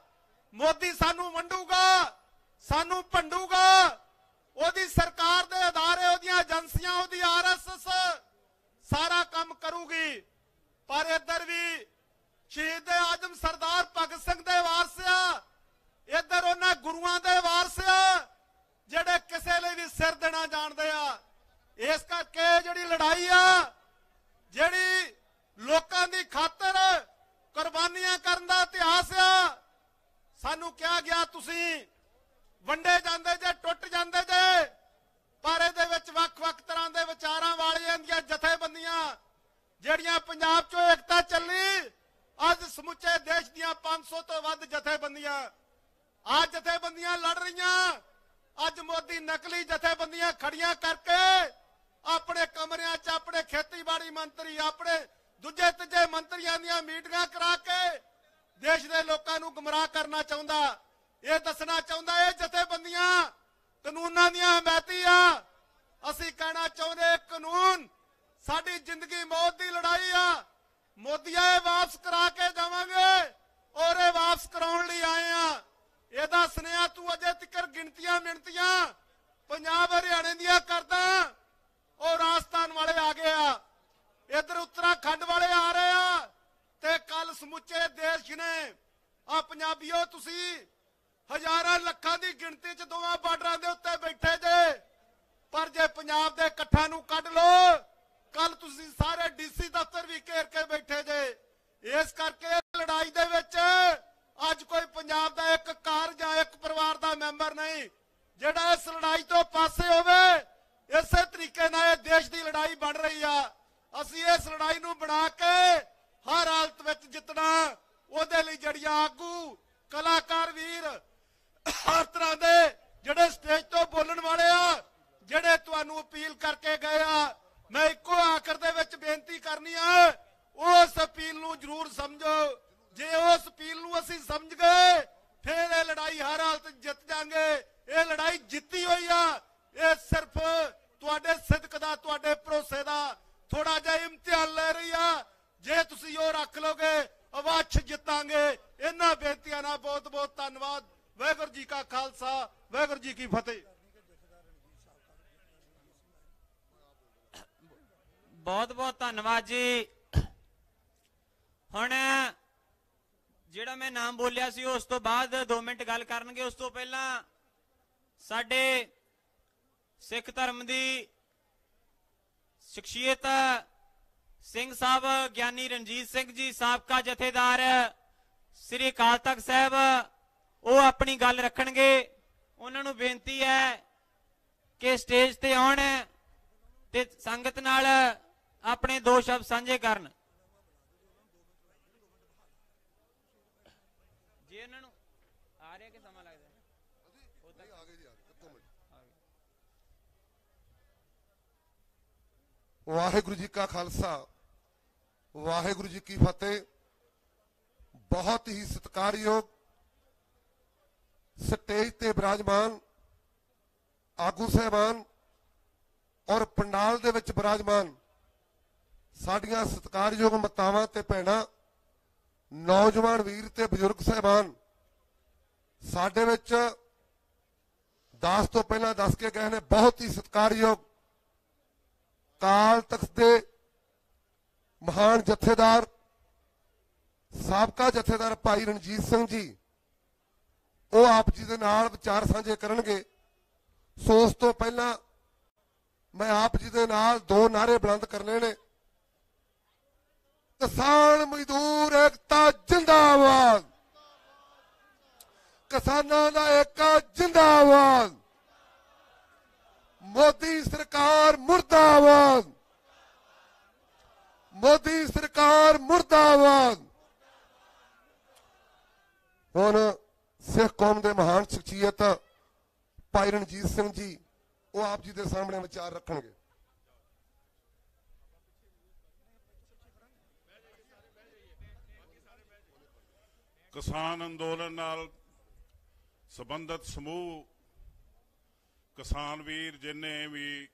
ਮੋਦੀ ਸਾਨੂੰ ਵੰਡੂਗਾ, ਸਾਨੂੰ ਭੰਡੂਗਾ। ਉਹਦੀ ਸਰਕਾਰ ਦੇ ਅਦਾਰੇ, ਉਹਦੀਆਂ ਏਜੰਸੀਆਂ, ਉਹਦੀ ਆਰਐਸਐਸ ਸਾਰਾ ਕੰਮ ਕਰੂਗੀ। ਪਰ ਇੱਧਰ ਵੀ ਸ਼ਹੀਦ ਆਜ਼ਮ ਸਰਦਾਰ ਭਗਤ ਸਿੰਘ ਦੇ ਵਾਰਸ ਆ, ਇੱਧਰ ਉਹਨਾਂ ਗੁਰੂਆਂ ਦੇ ਵਾਰਸ ਆ ਜਿਹੜੇ ਕਿਸੇ ਲਈ ਵੀ ਸਿਰ ਦੇਣਾ ਜਾਣਦੇ ਆ। ਇਸ ਕਰਕੇ ਜਿਹੜੀ ਲੜਾਈ ਆ, ਜਿਹੜੀ ਲੋਕਾਂ ਦੀ ਖਾਤਰ ਕੁਰਬਾਨੀਆਂ ਕਰਨ ਦਾ ਇਤਿਹਾਸ ਆ, ਸਾਨੂੰ ਕਿਹਾ ਗਿਆ ਤੁਸੀਂ ਵੰਡੇ ਜਾਂਦੇ ਜੇ, ਟੁੱਟ ਜਾਂਦੇ ਜੇ। ਪਰ ਇਹਦੇ ਵਿੱਚ ਵੱਖ-ਵੱਖ ਤਰ੍ਹਾਂ ਦੇ ਵਿਚਾਰਾਂ ਵਾਲੀਆਂ ਦੀਆਂ ਜਥੇਬੰਦੀਆਂ ਜਿਹੜੀਆਂ ਪੰਜਾਬ 'ਚੋਂ ਏਕਤਾ ਚੱਲੀ, ਅੱਜ ਸਮੁੱਚੇ ਦੇਸ਼ ਦੀਆਂ 500 ਤੋਂ ਵੱਧ ਜਥੇਬੰਦੀਆਂ ਆ ਜਥੇਬੰਦੀਆਂ ਲੜ ਰਹੀਆਂ। ਅੱਜ ਮੋਦੀ ਨਕਲੀ ਜਥੇਬੰਦੀਆਂ ਖੜੀਆਂ ਕਰਕੇ ਆਪਣੇ ਕਮਰਿਆਂ 'ਚ ਆਪਣੇ ਖੇਤੀਬਾੜੀ ਮੰਤਰੀ, ਆਪਣੇ ਦੂਜੇ ਤੀਜੇ ਮੰਤਰੀਆਂ ਦੀਆਂ ਮੀਟਿੰਗਾਂ ਕਰਾ ਕੇ ਦੇਸ਼ ਦੇ ਲੋਕਾਂ ਨੂੰ ਗੁੰਮਰਾਹ ਕਰਨਾ ਚਾਹੁੰਦਾ। ਇਹ ਦੱਸਣਾ ਚਾਹੁੰਦਾ ਇਹ ਜਥੇਬੰਦੀਆਂ ਕਾਨੂੰਨਾਂ ਦੀਆਂ ਹਮਾਇਤੀ ਆ। ਅਸੀਂ ਕਹਿਣਾ ਚਾਹੁੰਦੇ ਕਾਨੂੰਨ ਸਾਡੀ ਜ਼ਿੰਦਗੀ ਮੌਤ ਦੀ ਲੜਾਈ ਆ। ਮੋਦੀਆ ਇਹ ਵਾਪਸ ਕਰਾ ਕੇ ਜਾਵਾਂਗੇ ਔਰ ਇਹ ਵਾਪਸ ਕਰਾਉਣ ਲਈ ਆਏ ਆ। ਇਹਦਾ ਸੁਨੇਹਾ ਤੂੰ ਅਜੇ ਤੱਕ ਗਿਣਤੀਆਂ ਮਿਣਤੀਆਂ ਪੰਜਾਬ ਹਰਿਆਣੇ ਦੀਆਂ ਕਰਦਾ, ਉਹ ਰਾਜਸਥਾਨ ਵਾਲੇ ਆ ਗਏ ਆ, ਇੱਧਰ ਉੱਤਰਾਖੰਡ ਵਾਲੇ ਆ ਰਹੇ ਆ ਤੇ ਕੱਲ ਸਮੁੱਚੇ ਦੇਸ਼ ਨੇ ਆ ਪੰਜਾਬੀਓ ਤੁਸੀਂ ਹਜ਼ਾਰਾਂ ਲੱਖਾਂ ਦੀ ਗਿਣਤੀ 'ਚ ਦੋਵਾਂ ਬਾਰਡਰਾਂ ਦੇ ਉੱਤੇ ਬੈਠੇ ਜੇ। ਪਰ ਜੇ ਪੰਜਾਬ ਦੇ ਇਕੱਠਾਂ ਨੂੰ ਕੱਢ ਲੋ, ਕੱਲ ਤੁਸੀਂ ਸਾਰੇ ਡੀਸੀ ਦਫ਼ਤਰ ਵੀ ਘੇਰ ਕੇ ਬੈਠੇ ਜੇ। ਇਸ ਕਰਕੇ ਲੜਾਈ ਦੇ ਵਿੱਚ ਅੱਜ ਕੋਈ ਪੰਜਾਬ ਦਾ ਇੱਕ ਘਰ ਜਾਂ ਇੱਕ ਪਰਿਵਾਰ ਦਾ ਮੈਂਬਰ ਨਹੀਂ ਜਿਹੜਾ ਇਸ ਲੜਾਈ ਤੋਂ ਪਾਸੇ ਹੋਵੇ। ਇਸੇ ਤਰੀਕੇ ਨਾਲ ਇਹ ਦੇਸ਼ ਦੀ ਲੜਾਈ ਬਣ ਰਹੀ ਆ। ਅਸੀਂ ਇਸ ਲੜਾਈ ਨੂੰ ਬਣਾ ਕੇ ਹਰ ਹਾਲਤ ਵਿੱਚ ਜਿੱਤਣਾ। ਉਹਦੇ ਲਈ ਜਿਹੜੀਆਂ ਆਗੂ, ਕਲਾਕਾਰ ਵੀਰ, ਹਰ ਤਰ੍ਹਾਂ ਦੇ ਜਿਹੜੇ ਸਟੇਜ ਤੋਂ ਬੋਲਣ ਵਾਲੇ ਆ, ਜਿਹੜੇ ਤੁਹਾਨੂੰ ਅਪੀਲ ਕਰਕੇ ਗਏ ਆ, ਮੈਂ ਇੱਕੋ ਆਖਰ ਦੇ ਵਿੱਚ ਬੇਨਤੀ ਕਰਨੀ ਆ, ਉਸ ਅਪੀਲ ਨੂੰ ਜ਼ਰੂਰ ਸਮਝੋ। ਜੇ ਉਸ ਅਪੀਲ ਨੂੰ ਅਸੀਂ ਸਮਝ ਗਏ ਫਿਰ ਇਹ ਲੜਾਈ ਹਰ ਹਾਲਤ ਜਿੱਤ ਜਾਾਂਗੇ। ਇਹ ਲੜਾਈ ਜਿੱਤੀ ਹੋਈ ਆ। ਇਹ ਸਿਰਫ ਤੁਹਾਡੇ ਸਿਦਕ ਦਾ, ਤੁਹਾਡੇ ਭਰੋਸੇ ਦਾ ਥੋੜਾ ਜਿਹਾ ਇਮਤਿਹਾਨ ਲੈ ਰਹੀ ਆ। ਜੇ ਤੁਸੀਂ ਉਹ ਰੱਖ ਲੋਗੇ ਅਵੱਛ ਜਿੱਤਾਂਗੇ। ਇਹਨਾਂ ਬੇਨਤੀਆਂ ਨਾਲ ਬਹੁਤ ਬਹੁਤ ਧੰਨਵਾਦ। ਵਾਹਿਗੁਰੂ ਜੀ ਕਾ ਖਾਲਸਾ, ਵਾਹਿਗੁਰੂ ਜੀ ਕੀ ਫਤਿਹ। ਬਹੁਤ ਬਹੁਤ ਧੰਨਵਾਦ ਜੀ। ਹੁਣ ਜਿਹੜਾ ਮੈਂ ਨਾਮ ਬੋਲਿਆ ਸੀ ਉਸ ਤੋਂ ਬਾਅਦ 2 ਮਿੰਟ ਗੱਲ ਕਰਨਗੇ। ਉਸ ਤੋਂ ਪਹਿਲਾਂ ਸਾਡੇ ਸਿੱਖ ਧਰਮ ਦੀ ਸ਼ਖਸੀਅਤ ਸਿੰਘ ਸਾਹਿਬ ਗਿਆਨੀ ਰਣਜੀਤ ਸਿੰਘ ਜੀ ਸਾਬਕਾ ਜਥੇਦਾਰ ਸ੍ਰੀ ਅਕਾਲ ਤਖਤ ਸਾਹਿਬ ਉਹ ਆਪਣੀ ਗੱਲ ਰੱਖਣਗੇ। ਉਹਨਾਂ ਨੂੰ ਬੇਨਤੀ ਹੈ ਕਿ ਸਟੇਜ ਤੇ ਆਉਣ ਤੇ ਸੰਗਤ ਨਾਲ ਆਪਣੇ ਦੋ ਸ਼ਬਦ ਸਾਂਝੇ ਕਰਨ। ਜੇ ਉਹਨਾਂ ਨੂੰ ਆ ਰਿਹਾ ਕਿ ਸਮਾਂ ਲੱਗਦਾ ਵਾਹਿਗੁਰੂ ਜੀ ਕਾ ਖਾਲਸਾ ਵਾਹਿਗੁਰੂ ਜੀ ਕੀ ਫਤਿਹ। ਬਹੁਤ ਹੀ ਸਤਿਕਾਰਯੋਗ ਸਟੇਜ ਤੇ ਬਿਰਾਜਮਾਨ ਆਗੂ ਸਾਹਿਬਾਨ ਔਰ ਪੰਡਾਲ ਦੇ ਵਿੱਚ ਬਿਰਾਜਮਾਨ ਸਾਡੀਆਂ ਸਤਿਕਾਰਯੋਗ ਮਾਤਾਵਾਂ ਤੇ ਭੈਣਾਂ, ਨੌਜਵਾਨ ਵੀਰ ਤੇ ਬਜ਼ੁਰਗ ਸਾਹਿਬਾਨ, ਸਾਡੇ ਵਿੱਚ ਦਾਸ ਤੋਂ ਪਹਿਲਾਂ ਦੱਸ ਕੇ ਗਏ ਨੇ ਬਹੁਤ ਹੀ ਸਤਿਕਾਰਯੋਗ ਅਕਾਲ ਤਖਤ ਦੇ ਮਹਾਨ ਜਥੇਦਾਰ ਸਾਬਕਾ ਜਥੇਦਾਰ ਭਾਈ ਰਣਜੀਤ ਸਿੰਘ ਜੀ, ਉਹ ਆਪ ਜੀ ਦੇ ਨਾਲ ਵਿਚਾਰ ਸਾਂਝੇ ਕਰਨਗੇ। ਸੋ ਉਸ ਤੋਂ ਪਹਿਲਾਂ ਮੈਂ ਆਪ ਜੀ ਦੇ ਨਾਲ ਦੋ ਨਾਅਰੇ ਬੁਲੰਦ ਕਰਨੇ ਨੇ। ਕਿਸਾਨ ਮਜ਼ਦੂਰ ਏਕਤਾ ਜਿੰਦਾਬਾਦ, ਕਿਸਾਨਾਂ ਦਾ ਏਕਾ ਜਿੰਦਾਬਾਦ, ਮੋਦੀ ਸਰਕਾਰ ਮੁਰਦਾਬਾਦ, ਮੋਦੀ ਸਰਕਾਰ ਮੁਰਦਾਬਾਦ। ਹੁਣ ਸਿੱਖ ਕੌਮ ਦੇ ਮਹਾਨ ਸ਼ਖਸੀਅਤ ਭਾਈ ਰਣਜੀਤ ਸਿੰਘ ਜੀ ਉਹ ਆਪ ਜੀ ਦੇ ਸਾਹਮਣੇ ਵਿਚਾਰ ਰੱਖਣਗੇ। ਕਿਸਾਨ ਅੰਦੋਲਨ ਨਾਲ ਸੰਬੰਧਿਤ ਸਮੂਹ ਕਿਸਾਨ ਵੀਰ ਜਿੰਨੇ ਵੀ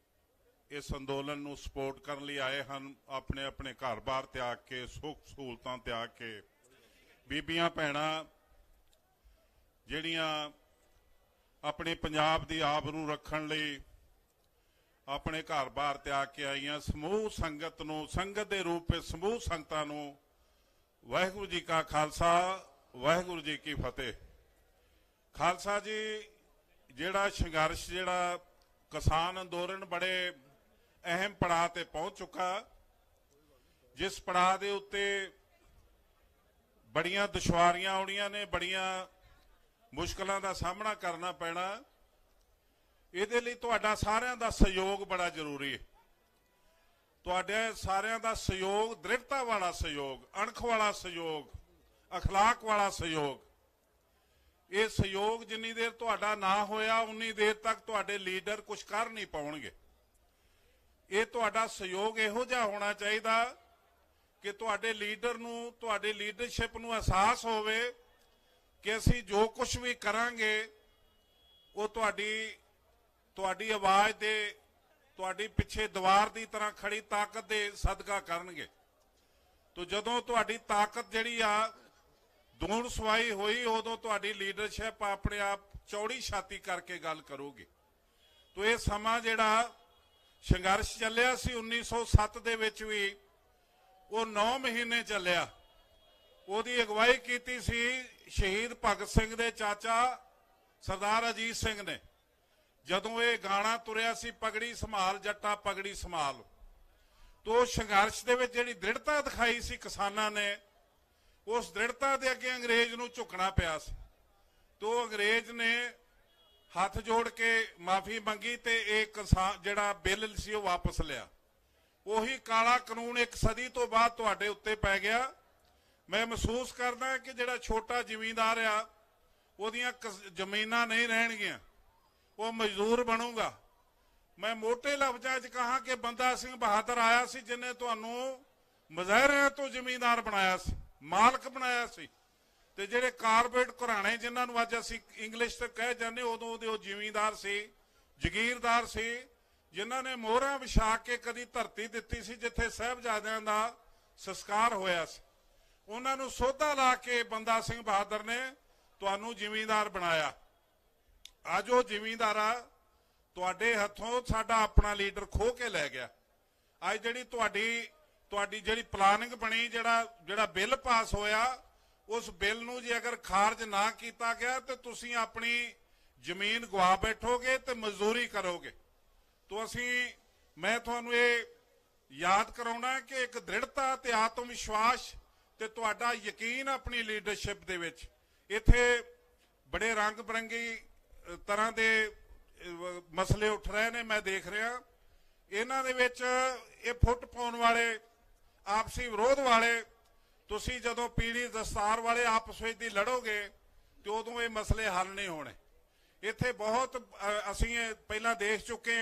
ਇਸ ਅੰਦੋਲਨ ਨੂੰ ਸਪੋਰਟ ਕਰਨ ਲਈ ਆਏ ਹਨ, ਆਪਣੇ ਆਪਣੇ ਘਰ-ਬਾਰ ਤਿਆਗ ਕੇ, ਸੁੱਖ ਸਹੂਲਤਾਂ ਤਿਆਗ ਕੇ, ਬੀਬੀਆਂ ਭੈਣਾਂ ਜਿਹੜੀਆਂ ਆਪਣੇ ਪੰਜਾਬ ਦੀ ਆਬ ਨੂੰ ਰੱਖਣ ਲਈ ਆਪਣੇ ਘਰ-ਬਾਰ ਤਿਆਗ ਕੇ ਆਈਆਂ, ਸਮੂਹ ਸੰਗਤ ਨੂੰ, ਸੰਗਤ ਦੇ ਰੂਪ ਵਿੱਚ ਸਮੂਹ ਸੰਗਤਾਂ ਨੂੰ ਵਾਹਿਗੁਰੂ ਜੀ ਕਾ ਖਾਲਸਾ ਵਾਹਿਗੁਰੂ ਜੀ ਕੀ ਫਤਿਹ। ਖਾਲਸਾ ਜੀ, ਜਿਹੜਾ ਸੰਘਰਸ਼, ਜਿਹੜਾ ਕਿਸਾਨ ਅੰਦੋਲਨ ਬੜੇ ਅਹਿਮ ਪੜਾਅ ਤੇ ਪਹੁੰਚ ਚੁੱਕਾ, ਜਿਸ ਪੜਾਅ ਦੇ ਉੱਤੇ ਬੜੀਆਂ ਦੁਸ਼ਵਾਰੀਆਂ ਆਉਣੀਆਂ ਨੇ, ਬੜੀਆਂ ਮੁਸ਼ਕਲਾਂ ਦਾ ਸਾਹਮਣਾ ਕਰਨਾ ਪੈਣਾ। ਇਹਦੇ ਲਈ ਤੁਹਾਡਾ ਸਾਰਿਆਂ ਦਾ ਸਹਿਯੋਗ ਬੜਾ ਜ਼ਰੂਰੀ ਹੈ। ਤੁਹਾਡੇ ਸਾਰਿਆਂ ਦਾ ਸਹਿਯੋਗ, ਦ੍ਰਿੜਤਾ ਵਾਲਾ ਸਹਿਯੋਗ, ਅਣਖ ਵਾਲਾ ਸਹਿਯੋਗ, ਅਖਲਾਕ ਵਾਲਾ ਸਹਿਯੋਗ। ਇਹ ਸਹਿਯੋਗ ਜਿੰਨੀ ਦੇਰ ਤੁਹਾਡਾ ਨਾ ਹੋਇਆ ਉਨੀ ਦੇਰ ਤੱਕ ਤੁਹਾਡੇ ਲੀਡਰ ਕੁਝ ਕਰ ਨਹੀਂ ਪਾਉਣਗੇ। ਇਹ ਤੁਹਾਡਾ ਸਹਿਯੋਗ ਇਹੋ ਜਿਹਾ ਹੋਣਾ ਚਾਹੀਦਾ ਕਿ ਤੁਹਾਡੇ ਲੀਡਰ ਨੂੰ, ਤੁਹਾਡੀ ਲੀਡਰਸ਼ਿਪ ਨੂੰ ਅਹਿਸਾਸ ਹੋਵੇ ਕਿ ਅਸੀਂ ਜੋ ਕੁਝ ਵੀ ਕਰਾਂਗੇ ਉਹ ਤੁਹਾਡੀ ਆਵਾਜ਼ ਦੇ, ਤੁਹਾਡੀ ਪਿੱਛੇ ਦੀਵਾਰ ਦੀ ਤਰ੍ਹਾਂ ਖੜੀ ਤਾਕਤ ਦੇ ਸਦਕਾ ਕਰਨਗੇ। ਤੋ ਜਦੋਂ ਤੁਹਾਡੀ ਤਾਕਤ ਜਿਹੜੀ ਆ ਦੂਣ ਸਵਾਈ ਹੋਈ, ਉਦੋਂ ਤੁਹਾਡੀ ਲੀਡਰਸ਼ਿਪ ਆਪਣੇ ਆਪ ਚੌੜੀ ਛਾਤੀ ਕਰਕੇ ਗੱਲ ਕਰੂਗੀ। ਤੋ ਇਹ ਸਮਾਂ ਜਿਹੜਾ ਸੰਘਰਸ਼ ਚੱਲਿਆ ਸੀ 1907 ਦੇ ਵਿੱਚ ਵੀ, ਉਹ 9 ਮਹੀਨੇ ਚੱਲਿਆ। ਉਹਦੀ ਅਗਵਾਈ ਕੀਤੀ ਸੀ ਸ਼ਹੀਦ ਭਗਤ ਸਿੰਘ ਦੇ ਚਾਚਾ ਸਰਦਾਰ ਅਜੀਤ ਸਿੰਘ ਨੇ। ਜਦੋਂ ਇਹ ਗਾਣਾ ਤੁਰਿਆ ਸੀ, ਪਗੜੀ ਸੰਭਾਲ ਜੱਟਾ ਪਗੜੀ ਸੰਭਾਲ, ਤੋ ਸੰਘਰਸ਼ ਦੇ ਵਿੱਚ ਜਿਹੜੀ ਦ੍ਰਿੜਤਾ ਦਿਖਾਈ ਸੀ ਕਿਸਾਨਾਂ ਨੇ, ਉਸ ਦ੍ਰਿੜਤਾ ਦੇ ਅੱਗੇ ਅੰਗਰੇਜ਼ ਨੂੰ ਝੁਕਣਾ ਪਿਆ ਸੀ। ਤੋ ਅੰਗਰੇਜ਼ ਨੇ ਹੱਥ ਜੋੜ ਕੇ ਮਾਫੀ ਮੰਗੀ ਤੇ ਇਹ ਕਿਸਾਨ ਜਿਹੜਾ ਬਿੱਲ ਸੀ ਉਹ ਵਾਪਸ ਲਿਆ। ਉਹੀ ਕਾਲਾ ਕਾਨੂੰਨ ਇੱਕ ਸਦੀ ਤੋਂ ਬਾਅਦ ਤੁਹਾਡੇ ਉੱਤੇ ਪੈ ਗਿਆ। ਮੈਂ ਮਹਿਸੂਸ ਕਰਦਾ ਕਿ ਜਿਹੜਾ ਛੋਟਾ ਜ਼ਿਮੀਂਦਾਰ ਆ, ਉਹਦੀਆਂ ਜ਼ਮੀਨਾਂ ਨਹੀਂ ਰਹਿਣਗੀਆਂ, ਉਹ ਮਜ਼ਦੂਰ ਬਣੂਗਾ। ਮੈਂ ਮੋਟੇ ਲਫ਼ਜ਼ਾਂ 'ਚ ਕਹਾਂ ਕਿ ਬੰਦਾ ਸਿੰਘ ਬਹਾਦਰ ਆਇਆ ਸੀ ਜਿਹਨੇ ਤੁਹਾਨੂੰ ਮੁਜ਼ਾਹਰਿਆਂ ਤੋਂ ਜ਼ਿਮੀਂਦਾਰ ਬਣਾਇਆ ਸੀ, ਮਾਲਕ ਬਣਾਇਆ ਸੀ। ਤੇ ਜਿਹੜੇ ਕਾਰਪੋਰੇਟ ਘਰਾਣੇ ਜਿਨ੍ਹਾਂ ਨੂੰ ਅੱਜ ਅਸੀਂ ਇੰਗਲਿਸ਼ ਤੇ ਕਹਿ ਜਾਂਦੇ, ਉਦੋਂ ਉਹਦੇ ਉਹ ਜ਼ਿਮੀਂਦਾਰ ਸੀ, ਜ਼ਗੀਰਦਾਰ ਸੀ, ਜਿਨ੍ਹਾਂ ਨੇ ਮੋਹਰਾਂ ਵਿਛਾ ਕੇ ਕਦੀ ਧਰਤੀ ਦਿੱਤੀ ਸੀ ਜਿੱਥੇ ਸਾਹਿਬਜ਼ਾਦਿਆਂ ਦਾ ਸੰਸਕਾਰ ਹੋਇਆ ਸੀ। ਉਹਨਾਂ ਨੂੰ ਸੋਧਾ ਲਾ ਕੇ ਬੰਦਾ ਸਿੰਘ ਬਹਾਦਰ ਨੇ ਤੁਹਾਨੂੰ ਜ਼ਿਮੀਂਦਾਰ ਬਣਾਇਆ। ਅੱਜ ਉਹ ਜ਼ਿਮੀਂਦਾਰਾ ਤੁਹਾਡੇ ਹੱਥੋਂ ਸਾਡਾ ਆਪਣਾ ਲੀਡਰ ਖੋਹ ਕੇ ਲੈ ਗਿਆ। ਅੱਜ ਜਿਹੜੀ ਤੁਹਾਡੀ ਜਿਹੜੀ ਪਲਾਨਿੰਗ ਬਣੀ, ਜਿਹੜਾ ਬਿੱਲ ਪਾਸ ਹੋਇਆ, ਉਸ ਬਿੱਲ ਨੂੰ ਜੇ ਅਗਰ ਖਾਰਜ ਨਾ ਕੀਤਾ ਗਿਆ ਤੇ ਤੁਸੀਂ ਆਪਣੀ ਜ਼ਮੀਨ ਗਵਾ ਬੈਠੋਗੇ ਤੇ ਮਜ਼ਦੂਰੀ ਕਰੋਗੇ। तो मैं ਤੁਹਾਨੂੰ ਇਹ याद कराउना कि एक दृढ़ता ते आत्मविश्वास ते तुहाडा यकीन अपनी लीडरशिप दे विच इत्थे बड़े रंग बिरंगी तरह के मसले उठ रहे ने। मैं देख रहा इन्हां दे विच ये फुट पाउण वाले आपसी विरोध वाले तुसी जदों पीली दस्तार वाले आपस विच लड़ोगे तो उदों ये मसले हल नहीं होने। इत्थे बहुत असीं पहला देख चुके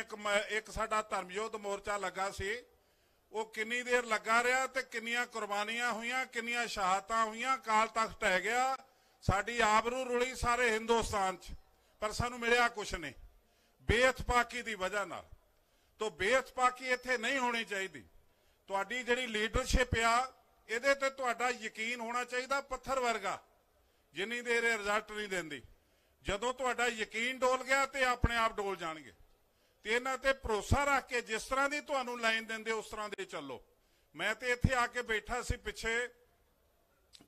एक साडा धर्मयुद्ध मोर्चा लगा सी वो किन्नी देर लगा रहा ते किन्नियां कुर्बानियां हुईयां किन्नियां शहादतां हुईयां काल तख्त टह गया साडी आबरू रुली सारे हिंदुस्तान च पर सानू मिलिया कुछ नहीं बेइतफाकी दी वजह नाल। तो बेइतफाकी इत्थे नहीं होनी चाहिए। तुहाडी जिहड़ी लीडरशिप आ इहदे ते तुहाडा यकीन होना चाहिए पत्थर वर्गा जिन्नी देर रिजल्ट नहीं देंदी। जदों तुहाडा यकीन डोल गया तो अपने आप डोल जाणगे ते इन्हां ते भरोसा रख के जिस तरह की तुहानूं लाइन देंदे उस तरह दे चलो। मैं तो इत्थे आके बैठा सी पिछे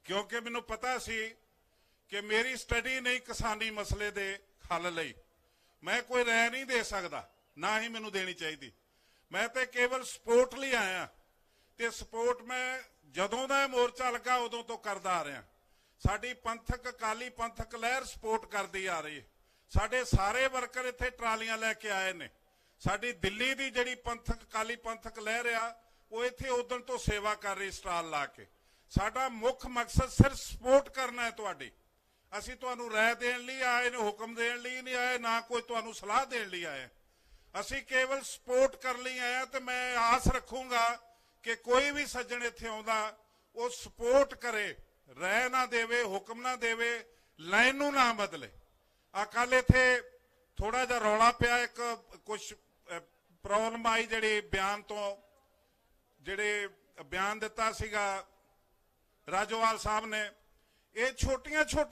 क्योंकि मैनूं पता सी कि मेरी स्टडी नहीं किसानी मसले दे हल लई मैं कोई राय नहीं दे सकदा ना ही मैनूं देनी चाहिए। मैं तो केवल सपोर्ट लई आया ते सपोर्ट मैं जदों दा मोर्चा लगा उदों तो करदा आ रहा। साडी पंथक अकाली पंथक लहर सपोर्ट करदी आ रही है। साडे सारे वर्कर इत्थे ट्रालियां लैके आए ने। साडी दिल्ली दी जिहड़ी पंथक अकाली पंथक लहर आ वो इत्थे उदण तो सेवा कर रही स्टाल ला के। साडा मुख मकसद सिर्फ सपोर्ट करना है तुहाडी। असीं तुहानूं राय देण लई आए ने हुक्म देण लई नहीं आए ना कोई तुहानूं सलाह देण लई आए। असीं केवल सपोर्ट कर लई आए ते मैं आस रखूंगा कि कोई भी सज्जण इत्थे आउंदा वो सपोर्ट करे राय ना देवे हुक्म ना देवे लाइन नूं ना बदले। कल इत्थे थोड़ा जिहा रौला पिया एक कुछ प्रॉब्लम आई जिहड़ी बयान तो जिहड़े बयान दिता सीगा राजोवाल साहब ने ये छोटियां छोटियां